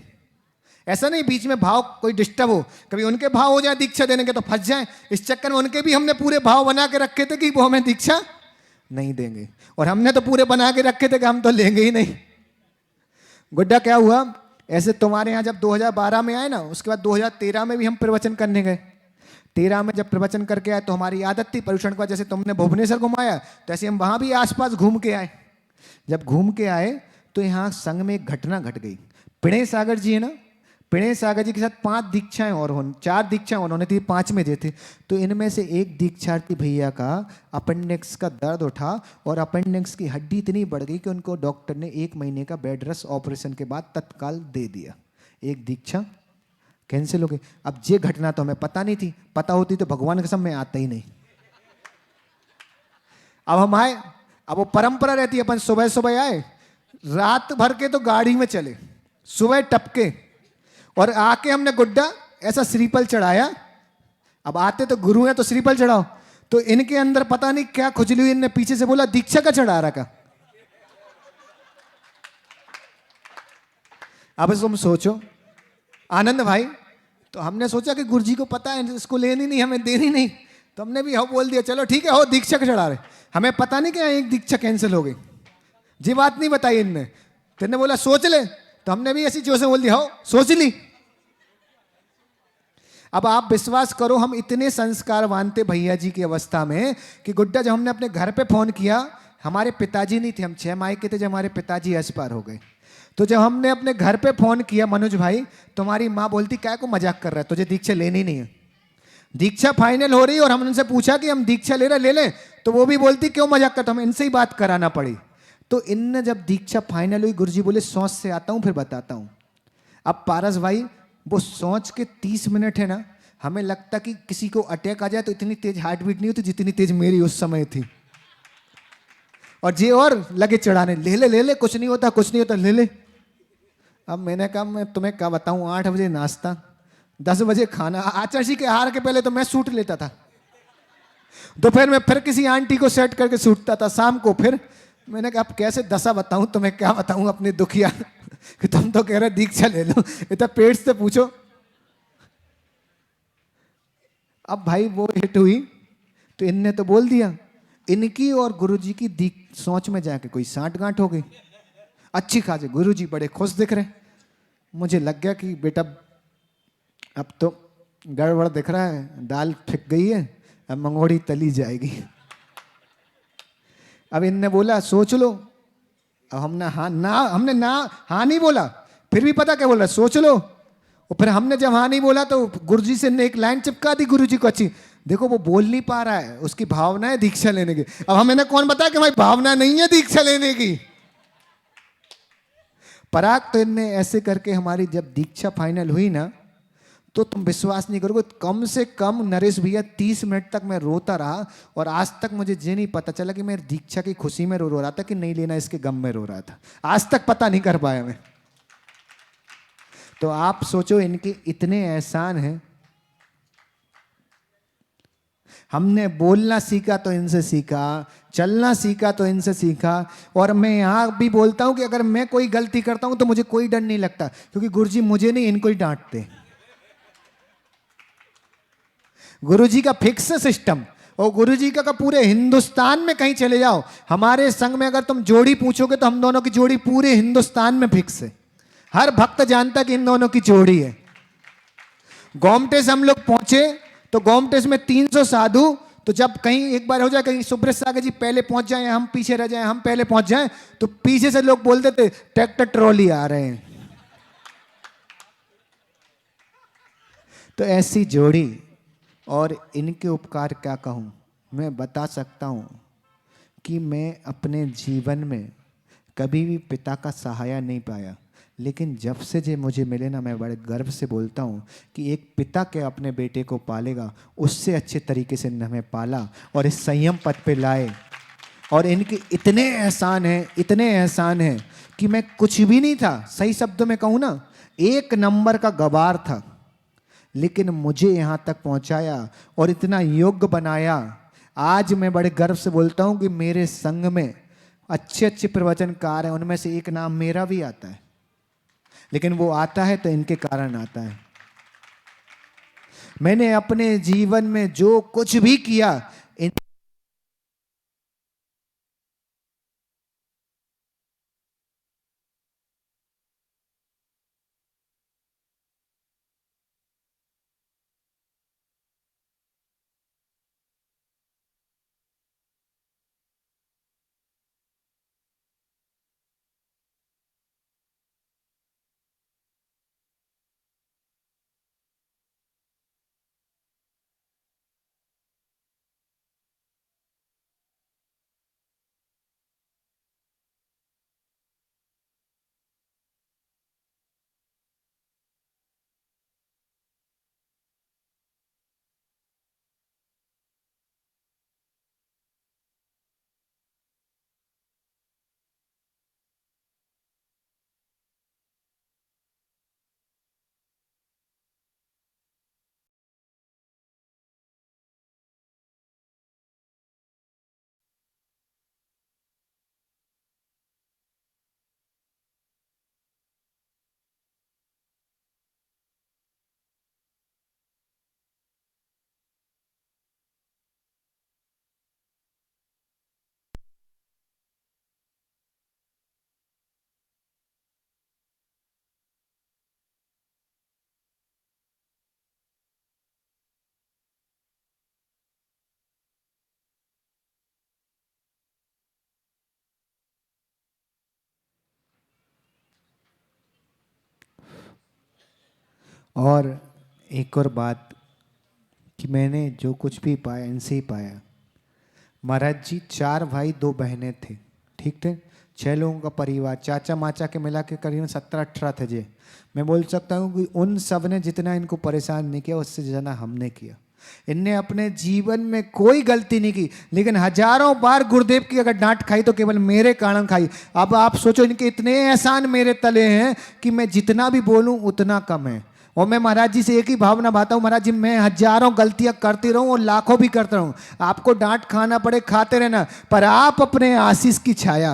ऐसा नहीं बीच में भाव कोई डिस्टर्ब हो, कभी उनके भाव हो जाए दीक्षा देने के तो फंस जाए, इस चक्कर में उनके भी हमने पूरे भाव बना के रखे थे कि वो हमें दीक्षा नहीं देंगे, और हमने तो पूरे बना के रखे थे कि हम तो लेंगे ही नहीं। गुड्डा क्या हुआ, ऐसे तुम्हारे यहाँ जब 2012 में आए ना, उसके बाद 2013 में भी हम प्रवचन करने गए। 13 में जब प्रवचन करके आए तो हमारी आदत थी प्रदूषण का, जैसे तुमने भुवनेश्वर घुमाया तो ऐसे हम वहाँ भी आसपास घूम के आए। जब घूम के आए तो यहाँ संघ में एक घटना घट गई। पिणे सागर जी है ना, पिणे सागर जी के साथ 5 दीक्षाएं और 4 दीक्षाएं उन्होंने थी, 5 में जे थे। तो इनमें से एक दीक्षार्थी भैया का अपेंडिक्स का दर्द उठा और अपेंडिक्स की हड्डी इतनी बढ़ गई कि उनको डॉक्टर ने 1 महीने का बेड रेस्ट ऑपरेशन के बाद तत्काल दे दिया। एक दीक्षा कैंसिल हो गई। अब ये घटना तो हमें पता नहीं थी, पता होती तो भगवान कसम में आता ही नहीं। अब हम आए, अब वो परंपरा रहती है, अपन सुबह सुबह आए, रात भर के तो गाड़ी में चले, सुबह टपके, और आके हमने गुड्डा ऐसा श्रीफल चढ़ाया। अब आते तो गुरु हैं तो श्रीफल चढ़ाओ, तो इनके अंदर पता नहीं क्या खुजली हुई, इनने पीछे से बोला दीक्षा का चढ़ा रखा। अब तुम सोचो आनंद भाई, तो हमने सोचा कि गुरुजी को पता है इसको लेनी नहीं, हमें देनी नहीं, तो हमने भी हो बोल दिया, चलो ठीक है हो दीक्षा का चढ़ा रहे। हमें पता नहीं क्या एक दीक्षा कैंसिल हो गई, जी बात नहीं बताई इनने, तो इनने बोला सोच ले, तो हमने भी ऐसी जोर से बोल दिया हो सोच ली। अब आप विश्वास करो, हम इतने संस्कारवान थे भैया जी की अवस्था में कि गुड्डा जब हमने अपने घर पे फोन किया, हमारे पिताजी नहीं थे, हम 6 माई के थे जब हमारे पिताजी एक्सपायर हो गए। तो जब हमने अपने घर पे फोन किया, मनोज भाई तुम्हारी माँ बोलती क्या को मजाक कर रहा है, तुझे दीक्षा लेनी नहीं है, दीक्षा फाइनल हो रही, और हम उनसे पूछा कि हम दीक्षा ले रहे ले लें, तो वो भी बोलती क्यों मजाक करता, हम इनसे ही बात कराना पड़ी। तो इनने जब दीक्षा फाइनल हुई, गुरुजी बोले सोच से आता हूं फिर बताता हूं। अब पारस भाई वो सोच के 30 मिनट है ना, हमें लगता कि किसी को अटैक आ जाए तो इतनी तेज हार्ट बीट नहीं होती जितनी तेज मेरी उस समय थी, और जे और लगे चढ़ाने, ले ले कुछ नहीं होता कुछ नहीं होता, ले ले। अब मैंने कहा मैं तुम्हें क्या बताऊं, 8 बजे नाश्ता, 10 बजे खाना, आचार्य के आहार के पहले तो मैं सूट लेता था, दोपहर में फिर किसी आंटी को सेट करके सूटता था, शाम को फिर। मैंने कहा अब कैसे दशा बताऊं तुम्हें, क्या बताऊं अपनी दुखिया कि तुम तो कह रहे दीक्षा ले लो, इतना पेट से पूछो। अब भाई वो हिट हुई तो इनने तो बोल दिया, इनकी और गुरुजी की सोच में जाके कोई साठ गांठ हो गई अच्छी खासी। गुरुजी बड़े खुश दिख रहे, मुझे लग गया कि बेटा अब तो गड़बड़ दिख रहा है, दाल फिक गई है, अब मंगोड़ी तली जाएगी। अब इनने बोला सोच लो, अब हमने हाँ नहीं बोला, फिर भी पता क्या बोल रहा सोच लो। और फिर हमने जब हाँ नहीं बोला तो गुरुजी से ने एक लाइन चिपका दी गुरुजी को अच्छी, देखो वो बोल नहीं पा रहा है, उसकी भावना है दीक्षा लेने की। अब हमें कौन बताया कि भाई भावना नहीं है दीक्षा लेने की। पराग तो इनने ऐसे करके हमारी जब दीक्षा फाइनल हुई ना, तो तुम विश्वास नहीं करोगे, कम से कम नरेश भैया 30 मिनट तक मैं रोता रहा, और आज तक मुझे ये नहीं पता चला कि मैं दीक्षा की खुशी में रो रहा था कि नहीं लेना इसके गम में रो रहा था, आज तक पता नहीं कर पाया मैं। तो आप सोचो इनके इतने एहसान हैं। हमने बोलना सीखा तो इनसे सीखा, चलना सीखा तो इनसे सीखा, और मैं यहां भी बोलता हूं कि अगर मैं कोई गलती करता हूं तो मुझे कोई डर नहीं लगता, क्योंकि गुरुजी मुझे नहीं इनको ही डांटते। गुरुजी का फिक्स सिस्टम, और गुरुजी का पूरे हिंदुस्तान में कहीं चले जाओ, हमारे संघ में अगर तुम जोड़ी पूछोगे तो हम दोनों की जोड़ी पूरे हिंदुस्तान में फिक्स है, हर भक्त जानता कि इन दोनों की जोड़ी है। गोमटे से हम लोग पहुंचे तो गोमटे में 300 साधु, तो जब कहीं एक बार हो जाए कहीं सुब्रत सागर जी पहले पहुंच जाए, हम पीछे रह जाए, हम पहले पहुंच जाए, तो पीछे से लोग बोलते थे ट्रैक्टर ट्रॉली आ रहे हैं। तो ऐसी जोड़ी, और इनके उपकार क्या कहूं, मैं बता सकता हूं कि मैं अपने जीवन में कभी भी पिता का सहारा नहीं पाया, लेकिन जब से जे मुझे मिले ना, मैं बड़े गर्व से बोलता हूँ कि एक पिता के अपने बेटे को पालेगा, उससे अच्छे तरीके से हमें पाला और इस संयम पद पे लाए। और इनके इतने एहसान हैं कि मैं कुछ भी नहीं था, सही शब्दों में कहूँ ना, 1 नंबर का गवार था, लेकिन मुझे यहाँ तक पहुँचाया और इतना योग्य बनाया। आज मैं बड़े गर्व से बोलता हूँ कि मेरे संग में अच्छे अच्छे प्रवचनकार हैं, उनमें से एक नाम मेरा भी आता है, लेकिन वो आता है तो इनके कारण आता है। मैंने अपने जीवन में जो कुछ भी किया, और एक और बात कि मैंने जो कुछ भी पाया इनसे ही पाया। महाराज जी 4 भाई 2 बहनें थे, ठीक थे, 6 लोगों का परिवार, चाचा माचा के मिला के करीबन 17-18 थे जे। मैं बोल सकता हूँ कि उन सब ने जितना इनको परेशान नहीं किया, उससे ज़्यादा हमने किया। इनने अपने जीवन में कोई गलती नहीं की, लेकिन हजारों बार गुरुदेव की अगर डांट खाई तो केवल मेरे कारण खाई। अब आप सोचो, इनके इतने एहसान मेरे तले हैं कि मैं जितना भी बोलूं उतना कम है। और मैं महाराज जी से एक ही भावना भाता हूँ, महाराज जी मैं हजारों गलतियां करती रहूं और लाखों भी करता रहूं, आपको डांट खाना पड़े खाते रहना, पर आप अपने आशीष की छाया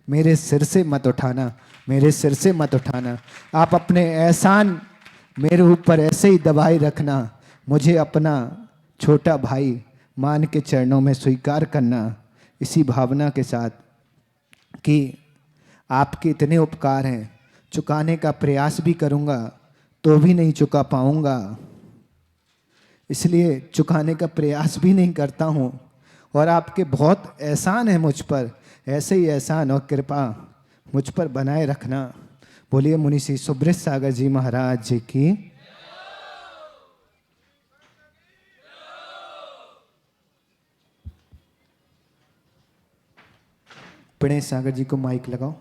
मेरे सिर से मत उठाना, मेरे सिर से मत उठाना। आप अपने एहसान मेरे ऊपर ऐसे ही दबाए रखना, मुझे अपना छोटा भाई मान के चरणों में स्वीकार करना, इसी भावना के साथ कि आपके इतने उपकार हैं, चुकाने का प्रयास भी करूँगा तो भी नहीं चुका पाऊँगा, इसलिए चुकाने का प्रयास भी नहीं करता हूँ। और आपके बहुत एहसान है मुझ पर, ऐसे ही एहसान और कृपा मुझ पर बनाए रखना। बोलिए मुनि श्री सुब्रत सागर जी महाराज जी की। प्रणेश सागर जी को माइक लगाओ।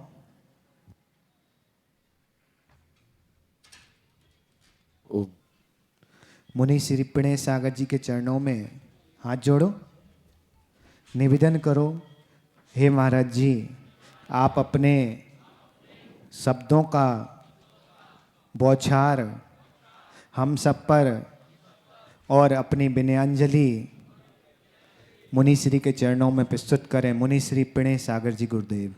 मुनि श्री प्रणेश सागर जी के चरणों में हाथ जोड़ो, निवेदन करो, हे महाराज जी आप अपने शब्दों का बौछार हम सब पर और अपनी विनयांजलि मुनि श्री के चरणों में प्रस्तुत करें। मुनि श्री प्रणेश सागर जी गुरुदेव।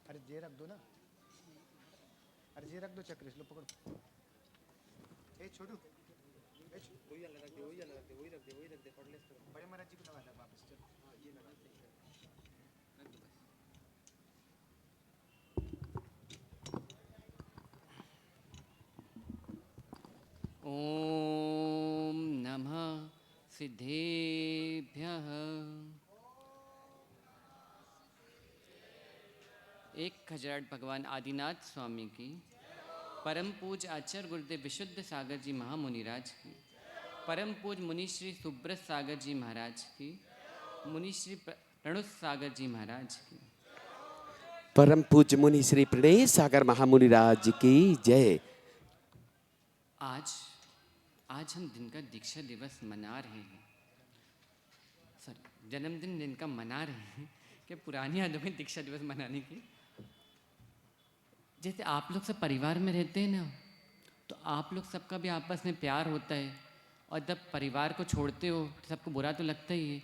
अरे जे रख दो ना, अरे जे रख दो, चक्र लो पकड़ो। ए छोटू, वही वाला रख दे, वही वाला रख दे, वही रख दे, वही रख दे, पढ़ ले इसको। बड़े महाराज जी को लगा दे वापस, चल हां ये लगा दे, रख दो बस। ओम नमः सिद्धेभ्यः। एक खजराट भगवान आदिनाथ स्वामी की, परम पूज आचार्य गुरुदेव विशुद्ध सागर जी महामुनिराज की, परम पूज मुनि श्री सुब्रत सागर जी महाराज की, मुनि श्री प्रणुत सागर जी महाराज की। परम पूज्य मुनि श्री प्रणय सागर महामुनि राज की जय। आज हम दिन का दीक्षा दिवस मना रहे हैं, सॉरी जन्मदिन दिन का मना रहे हैं कि पुरानी यादों में दीक्षा दिवस मनाने की। जैसे आप लोग सब परिवार में रहते हैं ना, तो आप लोग सबका भी आपस में प्यार होता है, और जब परिवार को छोड़ते हो तो सबको बुरा तो लगता ही है,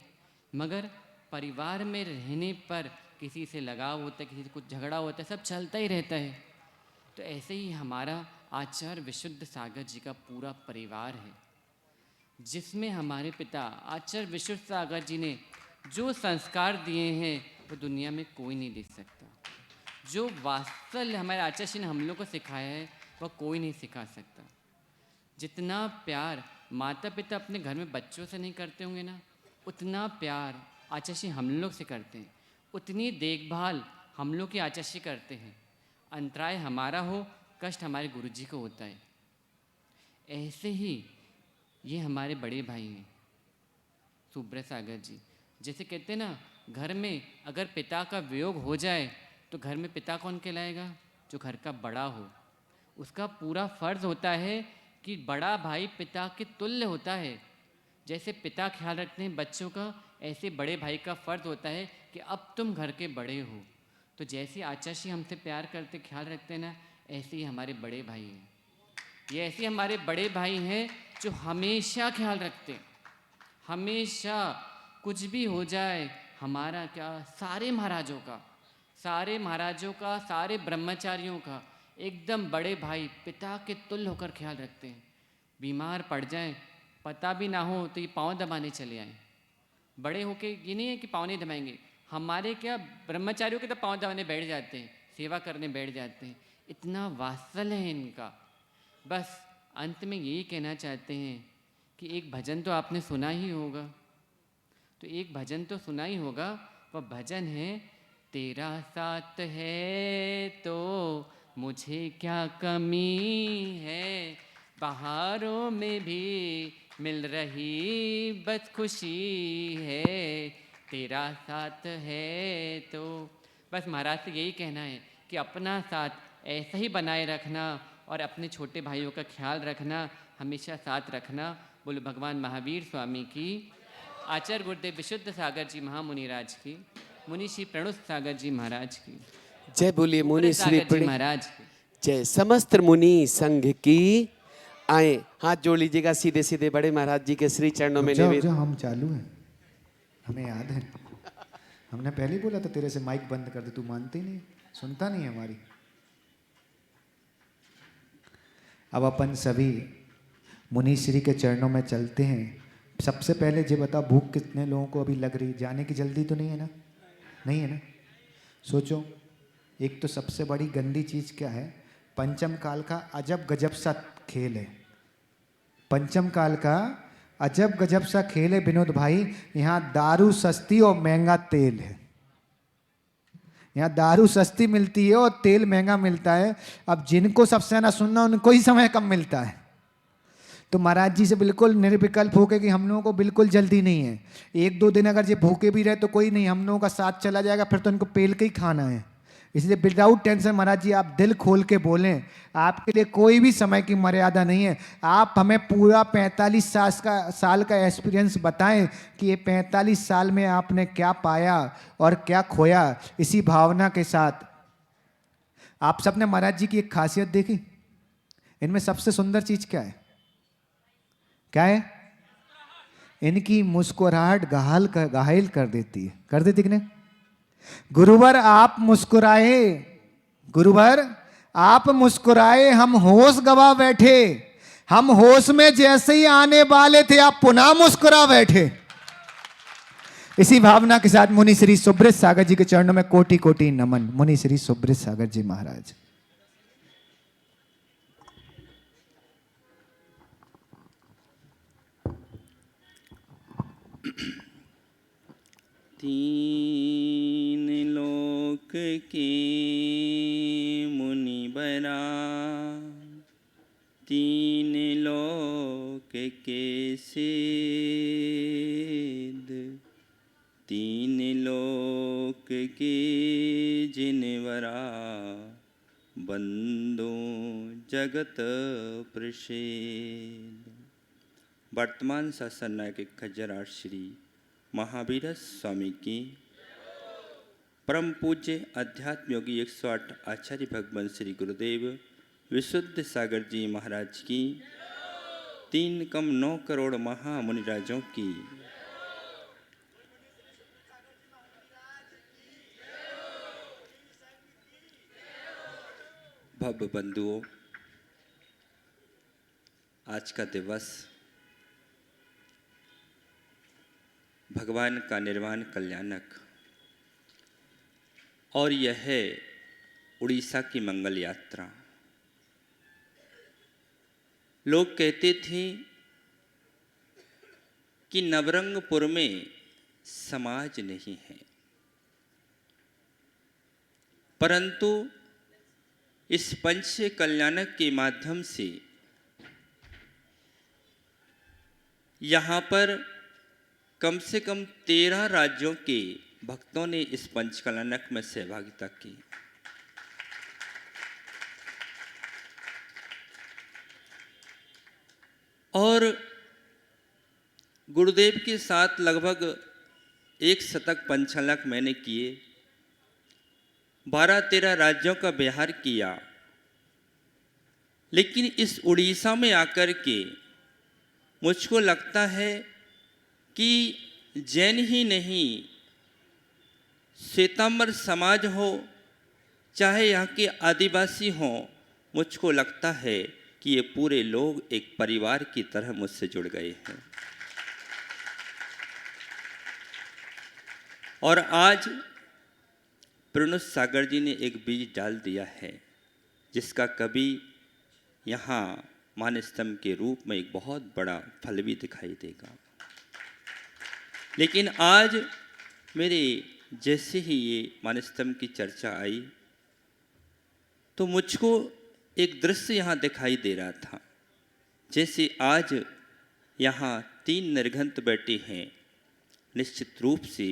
मगर परिवार में रहने पर किसी से लगाव होता है, किसी से कुछ झगड़ा होता है, सब चलता ही रहता है। तो ऐसे ही हमारा आचार्य विशुद्ध सागर जी का पूरा परिवार है, जिसमें हमारे पिता आचार्य विशुद्ध सागर जी ने जो संस्कार दिए हैं वो दुनिया में कोई नहीं दे सकता। जो वात्सल्य हमारे आचार्य जी ने हम लोग को सिखाया है वह कोई नहीं सिखा सकता। जितना प्यार माता पिता अपने घर में बच्चों से नहीं करते होंगे ना, उतना प्यार आचार्य जी हम लोग से करते हैं, उतनी देखभाल हम लोग की आचार्य जी करते हैं। अंतराय हमारा हो, कष्ट हमारे गुरुजी को होता है। ऐसे ही ये हमारे बड़े भाई हैं सुब्रत सागर जी। जैसे कहते हैं ना, घर में अगर पिता का वियोग हो जाए तो घर में पिता कौन कहलाएगा? जो घर का बड़ा हो। उसका पूरा फर्ज होता है कि बड़ा भाई पिता के तुल्य होता है। जैसे पिता ख्याल रखते हैं बच्चों का, ऐसे बड़े भाई का फर्ज होता है कि अब तुम घर के बड़े हो। तो जैसे आचार्य जी हमसे प्यार करते, ख्याल रखते हैं ना, ऐसे ही हमारे बड़े भाई हैं। ये ऐसे हमारे बड़े भाई हैं जो हमेशा ख्याल रखते हैं, हमेशा कुछ भी हो जाए हमारा क्या, सारे महाराजों का, सारे ब्रह्मचारियों का एकदम बड़े भाई पिता के तुल्य होकर ख्याल रखते हैं। बीमार पड़ जाएं, पता भी ना हो तो ये पाँव दबाने चले आएँ। बड़े होके ये नहीं है कि पाँव नहीं दबाएंगे, हमारे क्या ब्रह्मचारियों के तो पाँव दबाने बैठ जाते हैं, सेवा करने बैठ जाते हैं। इतना वात्सल्य है इनका। बस अंत में यही कहना चाहते हैं कि एक भजन तो आपने सुना ही होगा, तो एक भजन तो सुना ही होगा। वह भजन है, तेरा साथ है तो मुझे क्या कमी है, बहारों में भी मिल रही बस खुशी है, तेरा साथ है तो। बस महाराज से यही कहना है कि अपना साथ ऐसा ही बनाए रखना और अपने छोटे भाइयों का ख्याल रखना, हमेशा साथ रखना। बोलो भगवान महावीर स्वामी की, आचार्य गुरुदेव विशुद्ध सागर जी महामुनिराज की, मुनि श्री प्रणुत सागर जी महाराज की जय। बोलिए मुनि श्री प्रणुत महाराज की जय। समस्त मुनि संघ की। आए हाथ जोड़ लीजिएगा सीधे सीधे बड़े महाराज जी के श्री चरणों में निवेदन। जो हम चालू हैं, हमें याद है, हमने पहले ही बोला था तेरे से माइक बंद कर दे, तू मानती नहीं, सुनता नहीं है हमारी। अब अपन सभी मुनि श्री के चरणों में चलते हैं। सबसे पहले ये बता, भूख कितने लोगों को अभी लग रही? जाने की जल्दी तो नहीं है ना? नहीं है ना? सोचो, एक तो सबसे बड़ी गंदी चीज़ क्या है? पंचम काल का अजब गजब सा खेल है। पंचम काल का अजब गजब सा खेल है विनोद भाई। यहाँ दारू सस्ती और महंगा तेल है। यहाँ दारू सस्ती मिलती है और तेल महंगा मिलता है। अब जिनको सबसे ज़्यादा सुनना, उनको ही समय कम मिलता है। तो महाराज जी से बिल्कुल निर्विकल्प हो के कि हम लोगों को बिल्कुल जल्दी नहीं है। एक दो दिन अगर ये भूखे भी रहे तो कोई नहीं, हम लोगों का साथ चला जाएगा, फिर तो इनको पेल के ही खाना है। इसलिए विदाउट टेंशन महाराज जी आप दिल खोल के बोलें, आपके लिए कोई भी समय की मर्यादा नहीं है। आप हमें पूरा 45 साल का एक्सपीरियंस बताएं कि ये 45 साल में आपने क्या पाया और क्या खोया। इसी भावना के साथ आप सबने महाराज जी की एक खासियत देखी, इनमें सबसे सुंदर चीज क्या है? क्या है? इनकी मुस्कुराहट घायल कर देती है। कर देती कि नहीं? गुरुवर आप मुस्कुराए, गुरुवर आप मुस्कुराए, हम होश गवा बैठे। हम होश में जैसे ही आने वाले थे आप पुनः मुस्कुरा बैठे। इसी भावना के साथ मुनि श्री सुब्रत सागर जी के चरणों में कोटि कोटि नमन। मुनि श्री सुब्रत सागर जी महाराज। तीन लोक के मुनिबरा, तीन लोक के सिद्ध, तीन लोक के जिनवरा, बंदो जगत प्रसिद्ध। वर्तमान शासन नायक खज्जराट श्री महावीर स्वामी की, परम पूज्य अध्यात्म योगी 108 आचार्य भगवान श्री गुरुदेव विशुद्ध सागर जी महाराज की, 3,9 करोड़ महामुनिराजों की, भव्य बंधुओं, आज का दिवस भगवान का निर्वाण कल्याणक और यह है उड़ीसा की मंगल यात्रा। लोग कहते थे कि नवरंगपुर में समाज नहीं है, परंतु इस पंच कल्याणक के माध्यम से यहाँ पर कम से कम 13 राज्यों के भक्तों ने इस पंचकल्याणक में सहभागिता की। और गुरुदेव के साथ लगभग 1 शतक पंचकल्याणक मैंने किए, 12-13 राज्यों का बिहार किया, लेकिन इस उड़ीसा में आकर के मुझको लगता है कि जैन ही नहीं, श्वेतांबर समाज हो चाहे यहाँ के आदिवासी हों, मुझको लगता है कि ये पूरे लोग एक परिवार की तरह मुझसे जुड़ गए हैं। और आज प्रणुष सागर जी ने एक बीज डाल दिया है, जिसका कभी यहाँ मानस्तंभ के रूप में एक बहुत बड़ा फल भी दिखाई देगा। लेकिन आज मेरे जैसे ही ये मानस्तंभ की चर्चा आई तो मुझको एक दृश्य यहाँ दिखाई दे रहा था, जैसे आज यहाँ 3 निर्घंत बैठे हैं। निश्चित रूप से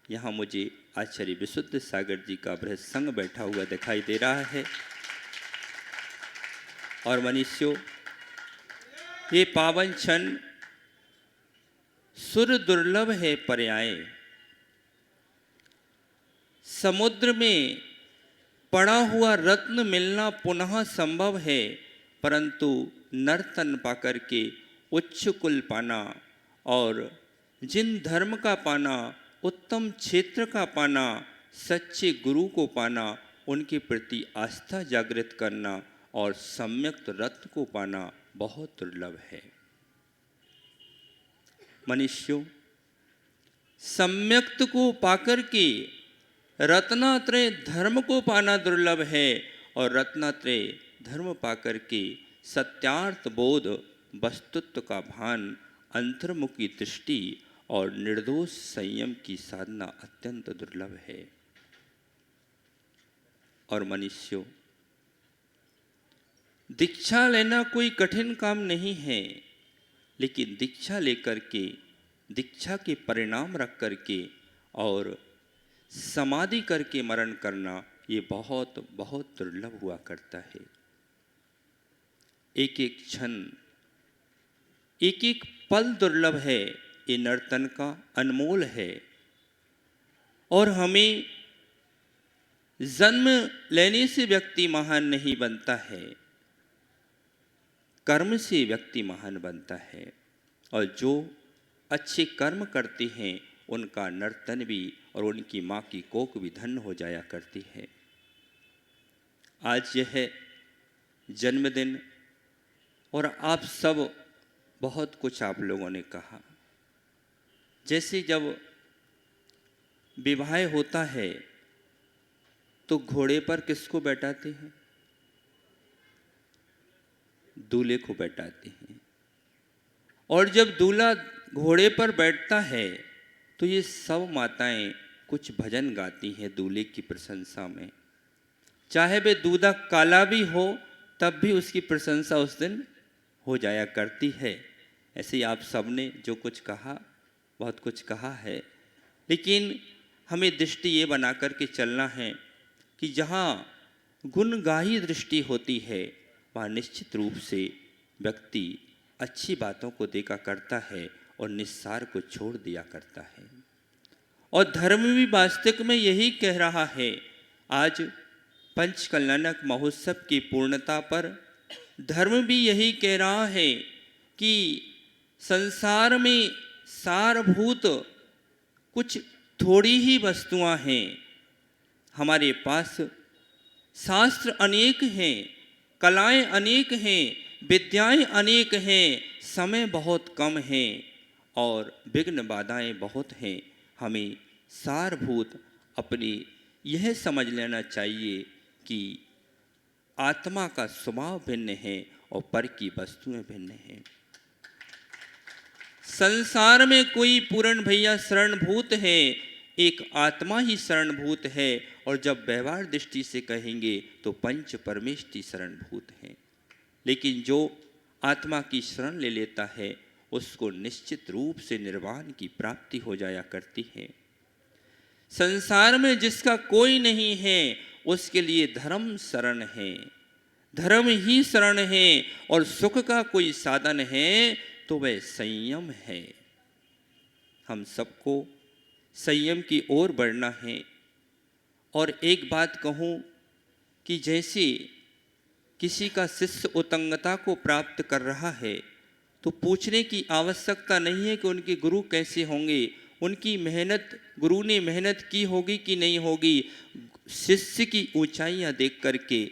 यहाँ मुझे आचार्य विशुद्ध सागर जी का बृहद संघ बैठा हुआ दिखाई दे रहा है। और मनुष्यों, ये पावन क्षण सुर दुर्लभ है पर्याय। समुद्र में पड़ा हुआ रत्न मिलना पुनः संभव है, परंतु नर्तन पाकर के उच्च कुल पाना और जिन धर्म का पाना, उत्तम क्षेत्र का पाना, सच्चे गुरु को पाना, उनके प्रति आस्था जागृत करना और सम्यक रत्न को पाना बहुत दुर्लभ है। मनुष्यों, सम्यक्त को पाकर के रत्नात्रय धर्म को पाना दुर्लभ है और रत्नात्रय धर्म पाकर के सत्यार्थ बोध, वस्तुत्व का भान, अंतर्मुखी दृष्टि और निर्दोष संयम की साधना अत्यंत दुर्लभ है। और मनुष्यों, दीक्षा लेना कोई कठिन काम नहीं है, लेकिन दीक्षा लेकर के, दीक्षा के परिणाम रख करके और समाधि करके मरण करना ये बहुत बहुत दुर्लभ हुआ करता है। एक एक क्षण, एक एक पल दुर्लभ है। ये नर्तन का अनमोल है और हमें जन्म लेने से व्यक्ति महान नहीं बनता है, कर्म से व्यक्ति महान बनता है। और जो अच्छे कर्म करते हैं उनका नर्तन भी और उनकी माँ की कोख भी धन्य हो जाया करती है। आज यह जन्मदिन और आप सब बहुत कुछ आप लोगों ने कहा। जैसे जब विवाह होता है तो घोड़े पर किसको बैठाते हैं? दूल्हे को बैठाते हैं। और जब दूल्हा घोड़े पर बैठता है तो ये सब माताएं कुछ भजन गाती हैं दूल्हे की प्रशंसा में। चाहे वे दूधा काला भी हो तब भी उसकी प्रशंसा उस दिन हो जाया करती है। ऐसे ही आप सबने जो कुछ कहा, बहुत कुछ कहा है, लेकिन हमें दृष्टि ये बना कर के चलना है कि जहाँ गुणगाही दृष्टि होती है वहाँ निश्चित रूप से व्यक्ति अच्छी बातों को देखा करता है और निस्सार को छोड़ दिया करता है। और धर्म भी वास्तविक में यही कह रहा है। आज पंचकल्याणक महोत्सव की पूर्णता पर धर्म भी यही कह रहा है कि संसार में सारभूत कुछ थोड़ी ही वस्तुएं हैं। हमारे पास शास्त्र अनेक हैं, कलाएं अनेक हैं, विद्याएं अनेक हैं, समय बहुत कम है और विघ्न बाधाएं बहुत हैं। हमें सारभूत अपनी यह समझ लेना चाहिए कि आत्मा का स्वभाव भिन्न है और पर की वस्तुएं भिन्न हैं। संसार में कोई पूर्ण भैया शरणभूत है, एक आत्मा ही शरणभूत है। और जब व्यवहार दृष्टि से कहेंगे तो पंच परमेष्टि शरणभूत है। लेकिन जो आत्मा की शरण ले लेता है उसको निश्चित रूप से निर्वाण की प्राप्ति हो जाया करती है। संसार में जिसका कोई नहीं है उसके लिए धर्म शरण है, धर्म ही शरण है। और सुख का कोई साधन है तो वह संयम है। हम सबको संयम की ओर बढ़ना है। और एक बात कहूँ कि जैसे किसी का शिष्य उत्तंगता को प्राप्त कर रहा है तो पूछने की आवश्यकता नहीं है कि उनके गुरु कैसे होंगे, उनकी मेहनत, गुरु ने मेहनत की होगी कि नहीं होगी। शिष्य की ऊंचाइयां देख करके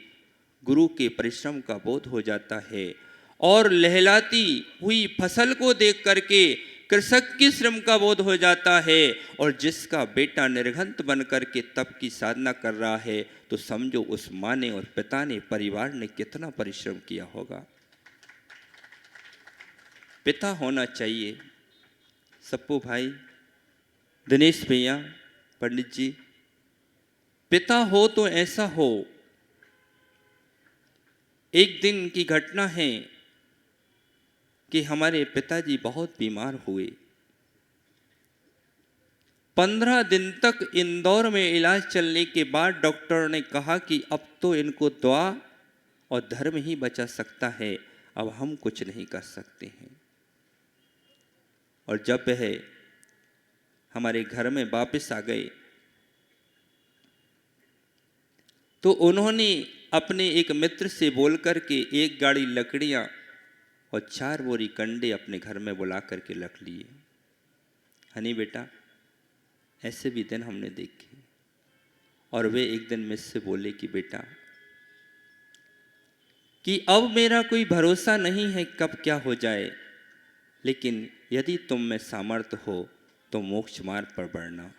गुरु के परिश्रम का बोध हो जाता है। और लहलाती हुई फसल को देख करके कृषक के श्रम का बोध हो जाता है। और जिसका बेटा निर्घंत बन करके तप की साधना कर रहा है तो समझो उस माँ ने और पिता ने, परिवार ने कितना परिश्रम किया होगा। पिता होना चाहिए। सप्पू भाई, दिनेश भैया, पंडित जी, पिता हो तो ऐसा हो। एक दिन की घटना है कि हमारे पिताजी बहुत बीमार हुए। 15 दिन तक इंदौर में इलाज चलने के बाद डॉक्टर ने कहा कि अब तो इनको दुआ और धर्म ही बचा सकता है, अब हम कुछ नहीं कर सकते हैं। और जब वह हमारे घर में वापस आ गए तो उन्होंने अपने एक मित्र से बोल करके एक गाड़ी लकड़ियां और 4 बोरी कंडे अपने घर में बुला करके रख लिए। हनी बेटा, ऐसे भी दिन हमने देखे। और वे एक दिन मुझसे बोले कि बेटा, कि अब मेरा कोई भरोसा नहीं है कब क्या हो जाए, लेकिन यदि तुम में सामर्थ्य हो तो मोक्ष मार्ग पर बढ़ना।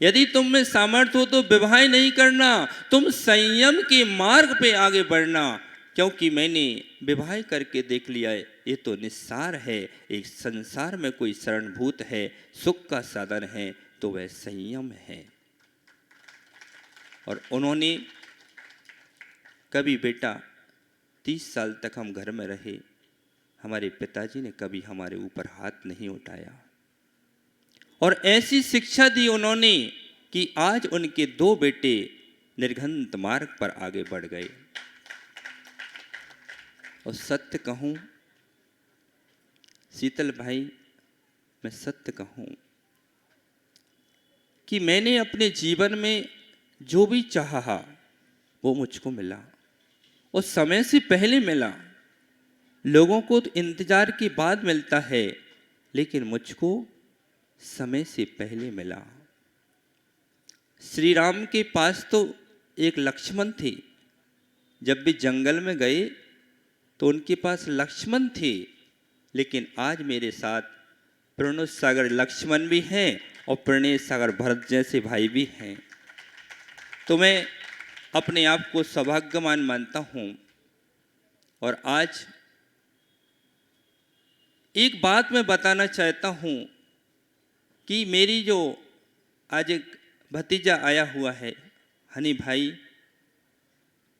यदि तुम में सामर्थ्य हो तो विवाह नहीं करना, तुम संयम के मार्ग पे आगे बढ़ना। क्योंकि मैंने विवाह करके देख लिया है, ये तो निस्सार है। एक संसार में कोई शरणभूत है, सुख का साधन है तो वह संयम है। और उन्होंने कभी बेटा 30 साल तक हम घर में रहे, हमारे पिताजी ने कभी हमारे ऊपर हाथ नहीं उठाया। और ऐसी शिक्षा दी उन्होंने कि आज उनके 2 बेटे निर्घंत मार्ग पर आगे बढ़ गए। और सत्य कहूं शीतल भाई, मैं सत्य कहूं कि मैंने अपने जीवन में जो भी चाहा वो मुझको मिला, और समय से पहले मिला। लोगों को तो इंतजार के बाद मिलता है, लेकिन मुझको समय से पहले मिला। श्री राम के पास तो एक लक्ष्मण थे। जब भी जंगल में गए तो उनके पास लक्ष्मण थे, लेकिन आज मेरे साथ प्रणोद सागर लक्ष्मण भी हैं और प्रणय सागर भरत जैसे भाई भी हैं। तो मैं अपने आप को सौभाग्यवान मानता हूँ। और आज एक बात मैं बताना चाहता हूँ कि मेरी जो आज एक भतीजा आया हुआ है हनी भाई,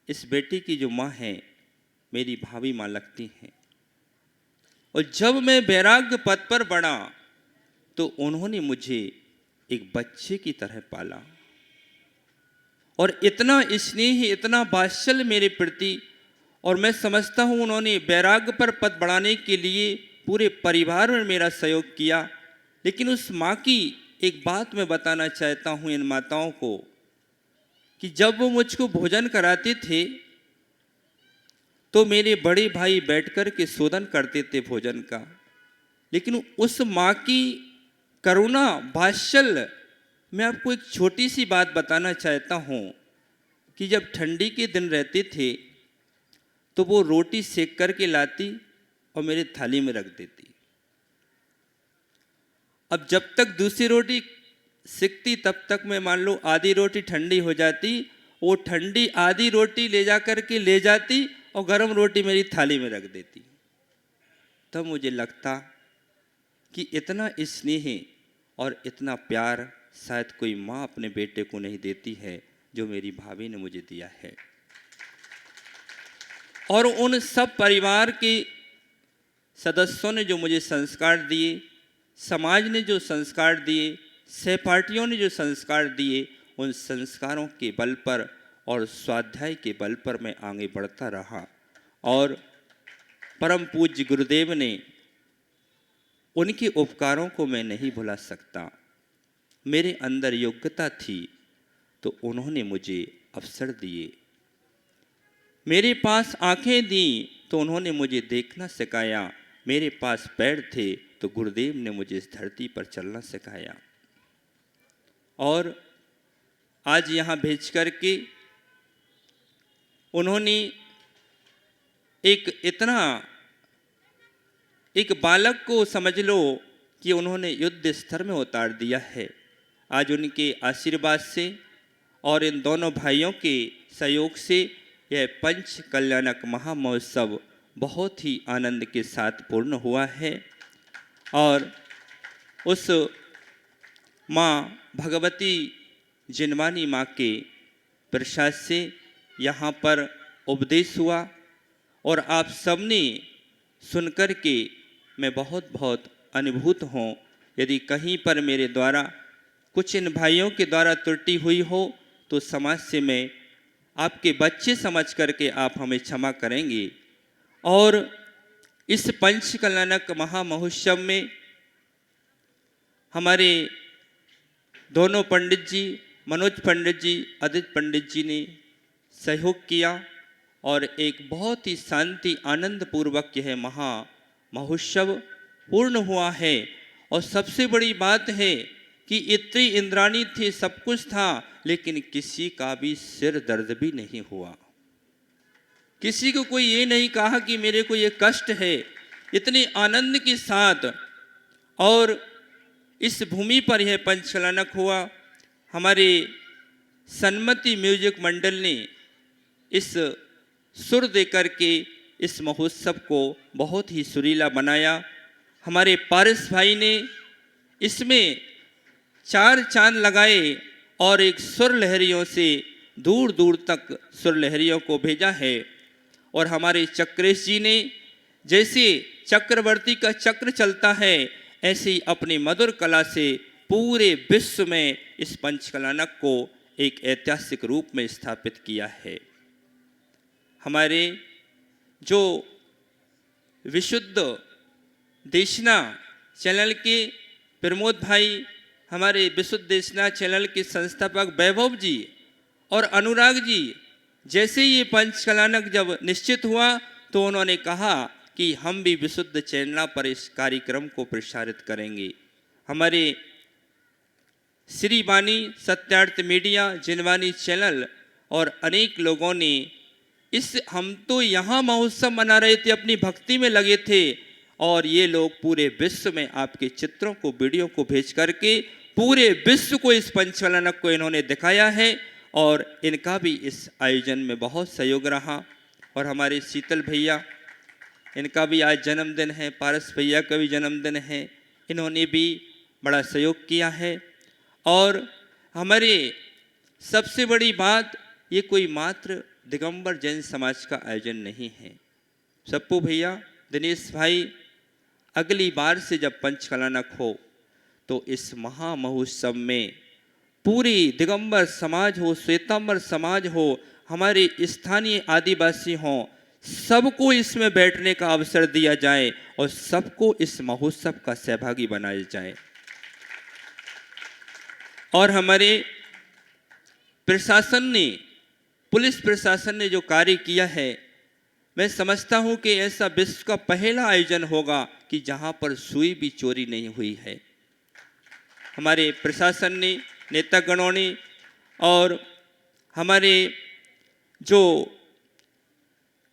इस बेटी की जो माँ है मेरी भाभी माँ लगती हैं। और जब मैं वैराग्य पद पर बढ़ा तो उन्होंने मुझे एक बच्चे की तरह पाला और इतना स्नेह, इतना वात्सल्य मेरे प्रति। और मैं समझता हूँ उन्होंने वैराग्य पर पद बढ़ाने के लिए पूरे परिवार में मेरा सहयोग किया। लेकिन उस माँ की एक बात मैं बताना चाहता हूँ इन माताओं को, कि जब वो मुझको भोजन कराते थे तो मेरे बड़े भाई बैठकर के शोधन करते थे भोजन का, लेकिन उस माँ की करुणा, वात्सल्य, मैं आपको एक छोटी सी बात बताना चाहता हूँ कि जब ठंडी के दिन रहते थे तो वो रोटी सेक करके लाती और मेरे थाली में रख देती। अब जब तक दूसरी रोटी सिकती तब तक मैं मान लो आधी रोटी ठंडी हो जाती, वो ठंडी आधी रोटी ले जा करके ले जाती और गर्म रोटी मेरी थाली में रख देती। तब मुझे लगता कि इतना स्नेह और इतना प्यार शायद कोई माँ अपने बेटे को नहीं देती है जो मेरी भाभी ने मुझे दिया है। और उन सब परिवार के सदस्यों ने जो मुझे संस्कार दिए, समाज ने जो संस्कार दिए, सहपाठियों ने जो संस्कार दिए, उन संस्कारों के बल पर और स्वाध्याय के बल पर मैं आगे बढ़ता रहा। और परम पूज्य गुरुदेव ने, उनके उपकारों को मैं नहीं भुला सकता। मेरे अंदर योग्यता थी तो उन्होंने मुझे अवसर दिए, मेरे पास आंखें दी तो उन्होंने मुझे देखना सिखाया, मेरे पास पैर थे तो गुरुदेव ने मुझे इस धरती पर चलना सिखाया। और आज यहाँ भेज करके उन्होंने एक बालक को समझ लो कि उन्होंने युद्ध स्तर में उतार दिया है। आज उनके आशीर्वाद से और इन दोनों भाइयों के सहयोग से यह पंच कल्याणक महामहोत्सव बहुत ही आनंद के साथ पूर्ण हुआ है। और उस माँ भगवती जिनवानी माँ के प्रसाद से यहाँ पर उपदेश हुआ और आप सबने सुनकर के मैं बहुत बहुत अनुभूत हूँ। यदि कहीं पर मेरे द्वारा कुछ इन भाइयों के द्वारा त्रुटि हुई हो तो समाज से मैं आपके बच्चे समझ करके आप हमें क्षमा करेंगे। और इस पंच कल्याणक महामहोत्सव में हमारे दोनों पंडित जी, मनोज पंडित जी, आदित्य पंडित जी ने सहयोग किया और एक बहुत ही शांति आनंद पूर्वक यह महामहोत्सव पूर्ण हुआ है। और सबसे बड़ी बात है कि इतनी इंद्राणी थी, सब कुछ था, लेकिन किसी का भी सिर दर्द भी नहीं हुआ। किसी को कोई ये नहीं कहा कि मेरे को ये कष्ट है। इतने आनंद के साथ और इस भूमि पर यह पंचकल्याणक हुआ। हमारे सन्मति म्यूजिक मंडल ने इस सुर देकर के इस महोत्सव को बहुत ही सुरीला बनाया। हमारे पारस भाई ने इसमें 4 चांद लगाए और एक सुर लहरियों से दूर दूर तक सुर लहरियों को भेजा है। और हमारे चक्रेश जी ने, जैसे चक्रवर्ती का चक्र चलता है, ऐसे ही अपनी मधुर कला से पूरे विश्व में इस पंचकल्याणक को एक ऐतिहासिक रूप में स्थापित किया है। हमारे जो विशुद्ध देशना चैनल के प्रमोद भाई, हमारे विशुद्ध देशना चैनल के संस्थापक वैभव जी और अनुराग जी, जैसे ये पंचकल्याणक जब निश्चित हुआ तो उन्होंने कहा कि हम भी विशुद्ध चैनल पर इस कार्यक्रम को प्रसारित करेंगे। हमारे श्री वाणी सत्यार्थ मीडिया, जिनवानी चैनल और अनेक लोगों ने हम तो यहाँ महोत्सव मना रहे थे, अपनी भक्ति में लगे थे, और ये लोग पूरे विश्व में आपके चित्रों को, वीडियो को भेज करके पूरे विश्व को इस पंचकल्याणक को इन्होंने दिखाया है। और इनका भी इस आयोजन में बहुत सहयोग रहा। और हमारे शीतल भैया, इनका भी आज जन्मदिन है, पारस भैया का भी जन्मदिन है। इन्होंने भी बड़ा सहयोग किया है। और हमारे सबसे बड़ी बात, ये कोई मात्र दिगंबर जैन समाज का आयोजन नहीं है। सप्पू भैया, दिनेश भाई, अगली बार से जब पंचकलानक हो तो इस महामहोत्सव में पूरी दिगंबर समाज हो, श्वेतांबर समाज हो, हमारे स्थानीय आदिवासी हों, सबको इसमें बैठने का अवसर दिया जाए और सबको इस महोत्सव का सहभागी बनाया जाए। और हमारे प्रशासन ने, पुलिस प्रशासन ने जो कार्य किया है, मैं समझता हूं कि ऐसा विश्व का पहला आयोजन होगा कि जहां पर सुई भी चोरी नहीं हुई है। हमारे प्रशासन ने, नेतागणों ने और हमारे जो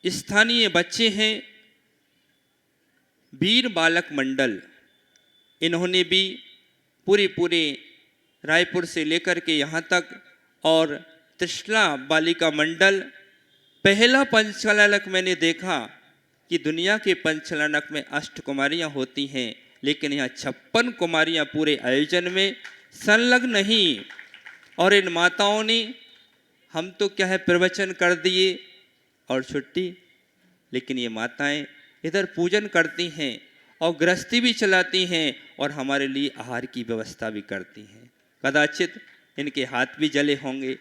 स्थानीय बच्चे हैं, वीर बालक मंडल, इन्होंने भी पूरे रायपुर से लेकर के यहाँ तक, और त्रिशला बालिका मंडल, पहला पंचकलानक मैंने देखा कि दुनिया के पंचकलानक में 8 कुमारियाँ होती हैं, लेकिन यहाँ 56 कुमारियाँ पूरे आयोजन में संलग्न नहीं। और इन माताओं ने, हम तो क्या है प्रवचन कर दिए और छुट्टी, लेकिन ये माताएं इधर पूजन करती हैं और गृहस्थी भी चलाती हैं और हमारे लिए आहार की व्यवस्था भी करती हैं। कदाचित इनके हाथ भी जले होंगे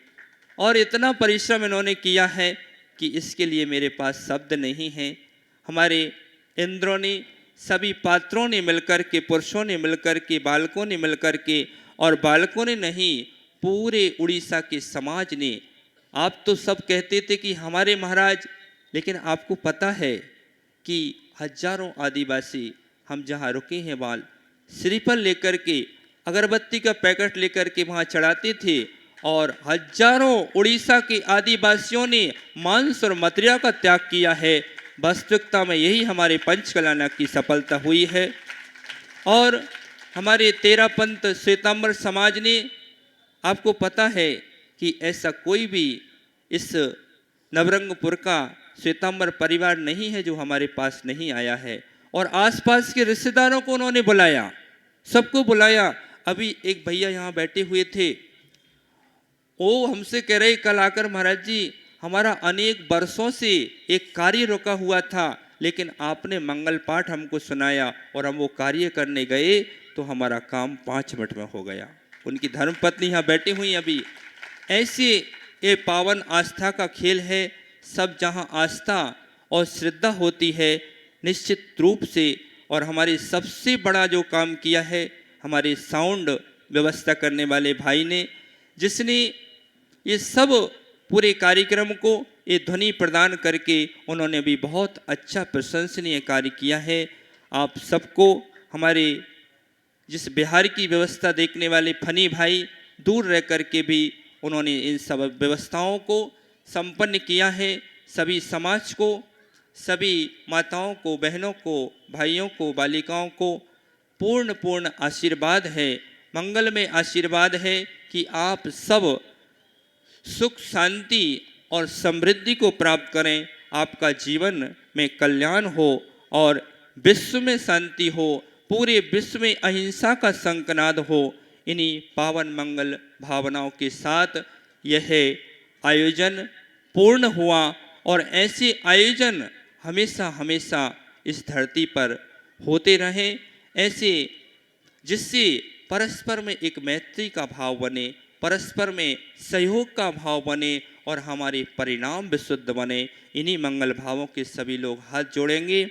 और इतना परिश्रम इन्होंने किया है कि इसके लिए मेरे पास शब्द नहीं हैं। हमारे इंद्रों ने, सभी पात्रों ने मिलकर के, पुरुषों ने मिलकर के, बालकों ने मिलकर के, और बालकों ने नहीं, पूरे उड़ीसा के समाज ने। आप तो सब कहते थे कि हमारे महाराज, लेकिन आपको पता है कि हजारों आदिवासी हम जहाँ रुके हैं बाल श्रीफल लेकर के, अगरबत्ती का पैकेट लेकर के वहाँ चढ़ाते थे, और हजारों उड़ीसा के आदिवासियों ने मांस और मदिरा का त्याग किया है। वास्तविकता में यही हमारे पंचकलानक की सफलता हुई है। और हमारे 13 पंथ श्वेतांबर समाज ने, आपको पता है कि ऐसा कोई भी इस नवरंगपुर का श्वेतांबर परिवार नहीं है जो हमारे पास नहीं आया है। और आसपास के रिश्तेदारों को उन्होंने बुलाया, सबको बुलाया। अभी एक भैया यहाँ बैठे हुए थे, वो हमसे कह रहे, कल आकर महाराज जी हमारा अनेक वर्षों से एक कार्य रुका हुआ था, लेकिन आपने मंगल पाठ हमको सुनाया और हम वो कार्य करने गए तो हमारा काम 5 मिनट में हो गया। उनकी धर्मपत्नी यहाँ बैठी हुई अभी। ऐसे ये पावन आस्था का खेल है। सब जहाँ आस्था और श्रद्धा होती है, निश्चित रूप से। और हमारे सबसे बड़ा जो काम किया है हमारे साउंड व्यवस्था करने वाले भाई ने, जिसने ये सब पूरे कार्यक्रम को ये ध्वनि प्रदान करके उन्होंने भी बहुत अच्छा प्रशंसनीय कार्य किया है। आप सबको, हमारे जिस बिहार की व्यवस्था देखने वाले फनी भाई, दूर रह कर के भी उन्होंने इन सब व्यवस्थाओं को संपन्न किया है। सभी समाज को, सभी माताओं को, बहनों को, भाइयों को, बालिकाओं को पूर्ण आशीर्वाद है, मंगलमय आशीर्वाद है कि आप सब सुख, शांति और समृद्धि को प्राप्त करें, आपका जीवन में कल्याण हो और विश्व में शांति हो, पूरे विश्व में अहिंसा का शंखनाद हो। इन्हीं पावन मंगल भावनाओं के साथ यह आयोजन पूर्ण हुआ। और ऐसे आयोजन हमेशा हमेशा इस धरती पर होते रहें, ऐसे जिससे परस्पर में एक मैत्री का भाव बने, परस्पर में सहयोग का भाव बने और हमारे परिणाम विशुद्ध बने। इन्हीं मंगल भावों के सभी लोग हाथ जोड़ेंगे।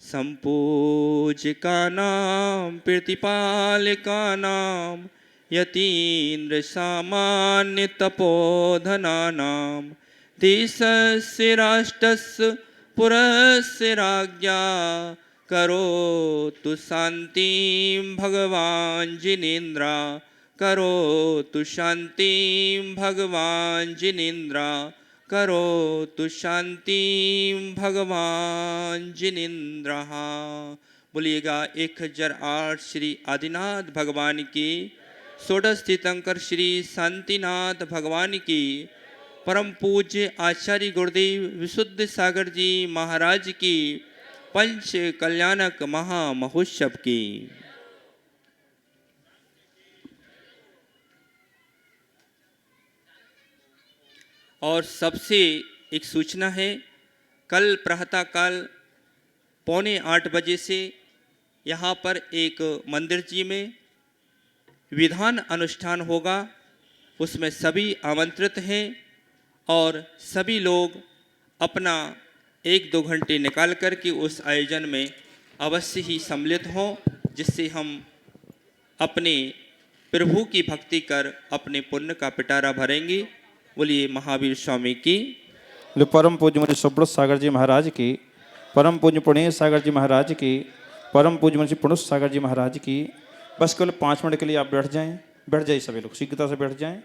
संपूज्य का नाम, प्रतिपाल का नाम, यतीन्द्र सामान्य तपोधना नाम, देशस्य राष्ट्रस्य पुरस्य राज्ञा, करोतु शान्तिं भगवान् जिनेन्द्र, करोतु शान्तिं भगवान् जिनेन्द्र, करोतु शान्तिं भगवान् जिनेन्द्र। बोलिएगा 1008 श्री आदिनाथ भगवान की, षोडश तीर्थंकर श्री शांतिनाथ भगवान की, परम पूज्य आचार्य गुरुदेव विशुद्ध सागर जी महाराज की, पंच कल्याणक महामहोत्सव की। और सबसे एक सूचना है, कल प्रातःकाल 7:45 बजे से यहाँ पर एक मंदिर जी में विधान अनुष्ठान होगा, उसमें सभी आमंत्रित हैं और सभी लोग अपना 1-2 घंटे निकाल कर के उस आयोजन में अवश्य ही सम्मिलित हों, जिससे हम अपने प्रभु की भक्ति कर अपने पुण्य का पिटारा भरेंगे। बोलिए महावीर स्वामी की, बोले परम पूज्य मुझे सुब्रत सागर जी महाराज की, परम पूज्य पुणेश सागर जी महाराज की, परम पूज्य मुझे पुणुष सागर जी महाराज की। बस केवल 5 मिनट के लिए आप बैठ जाएं, बैठ जाइए सभी लोग, शीघ्रता से बैठ जाएं।